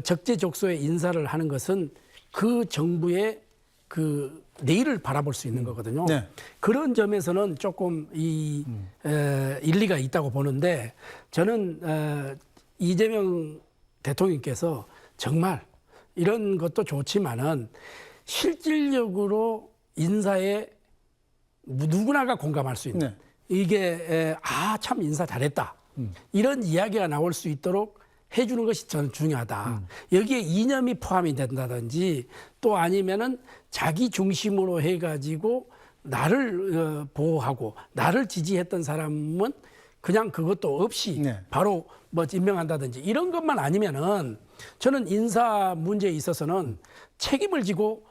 E: 적재적소에 인사를 하는 것은 그 정부의 그 내일을 바라볼 수 있는 거거든요.
A: 네.
E: 그런 점에서는 조금 일리가 있다고 보는데 저는 이재명 대통령께서 정말 이런 것도 좋지만은 실질적으로 인사에 누구나가 공감할 수 있는
A: 네.
E: 이게 참 인사 잘했다 이런 이야기가 나올 수 있도록 해주는 것이 저는 중요하다. 여기에 이념이 포함이 된다든지 또 아니면은 자기 중심으로 해가지고 나를 보호하고 나를 지지했던 사람은 그냥 그것도 없이
A: 네.
E: 바로 뭐 임명한다든지 이런 것만 아니면은 저는 인사 문제에 있어서는 책임을 지고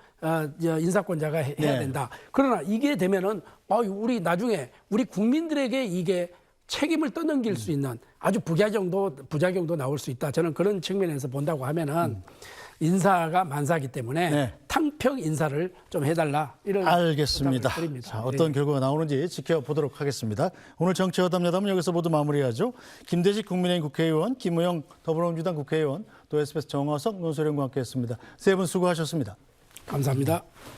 E: 인사권자가 해야
A: 네.
E: 된다. 그러나 이게 되면은 우리 나중에 우리 국민들에게 이게 책임을 떠넘길 수 있는 아주 부작용도 나올 수 있다. 저는 그런 측면에서 본다고 하면은 인사가 만사기 때문에
A: 네.
E: 탕평 인사를 좀 해달라. 이런
A: 알겠습니다.
E: 부탁을 드립니다.
A: 자, 어떤
E: 네.
A: 결과가 나오는지 지켜보도록 하겠습니다. 오늘 정치여담여담은 여기서 모두 마무리하죠. 김대식 국민의힘 국회의원, 김우영 더불어민주당 국회의원, 또 SBS 정화석 논설위원과 함께했습니다. 세 분 수고하셨습니다.
E: 감사합니다.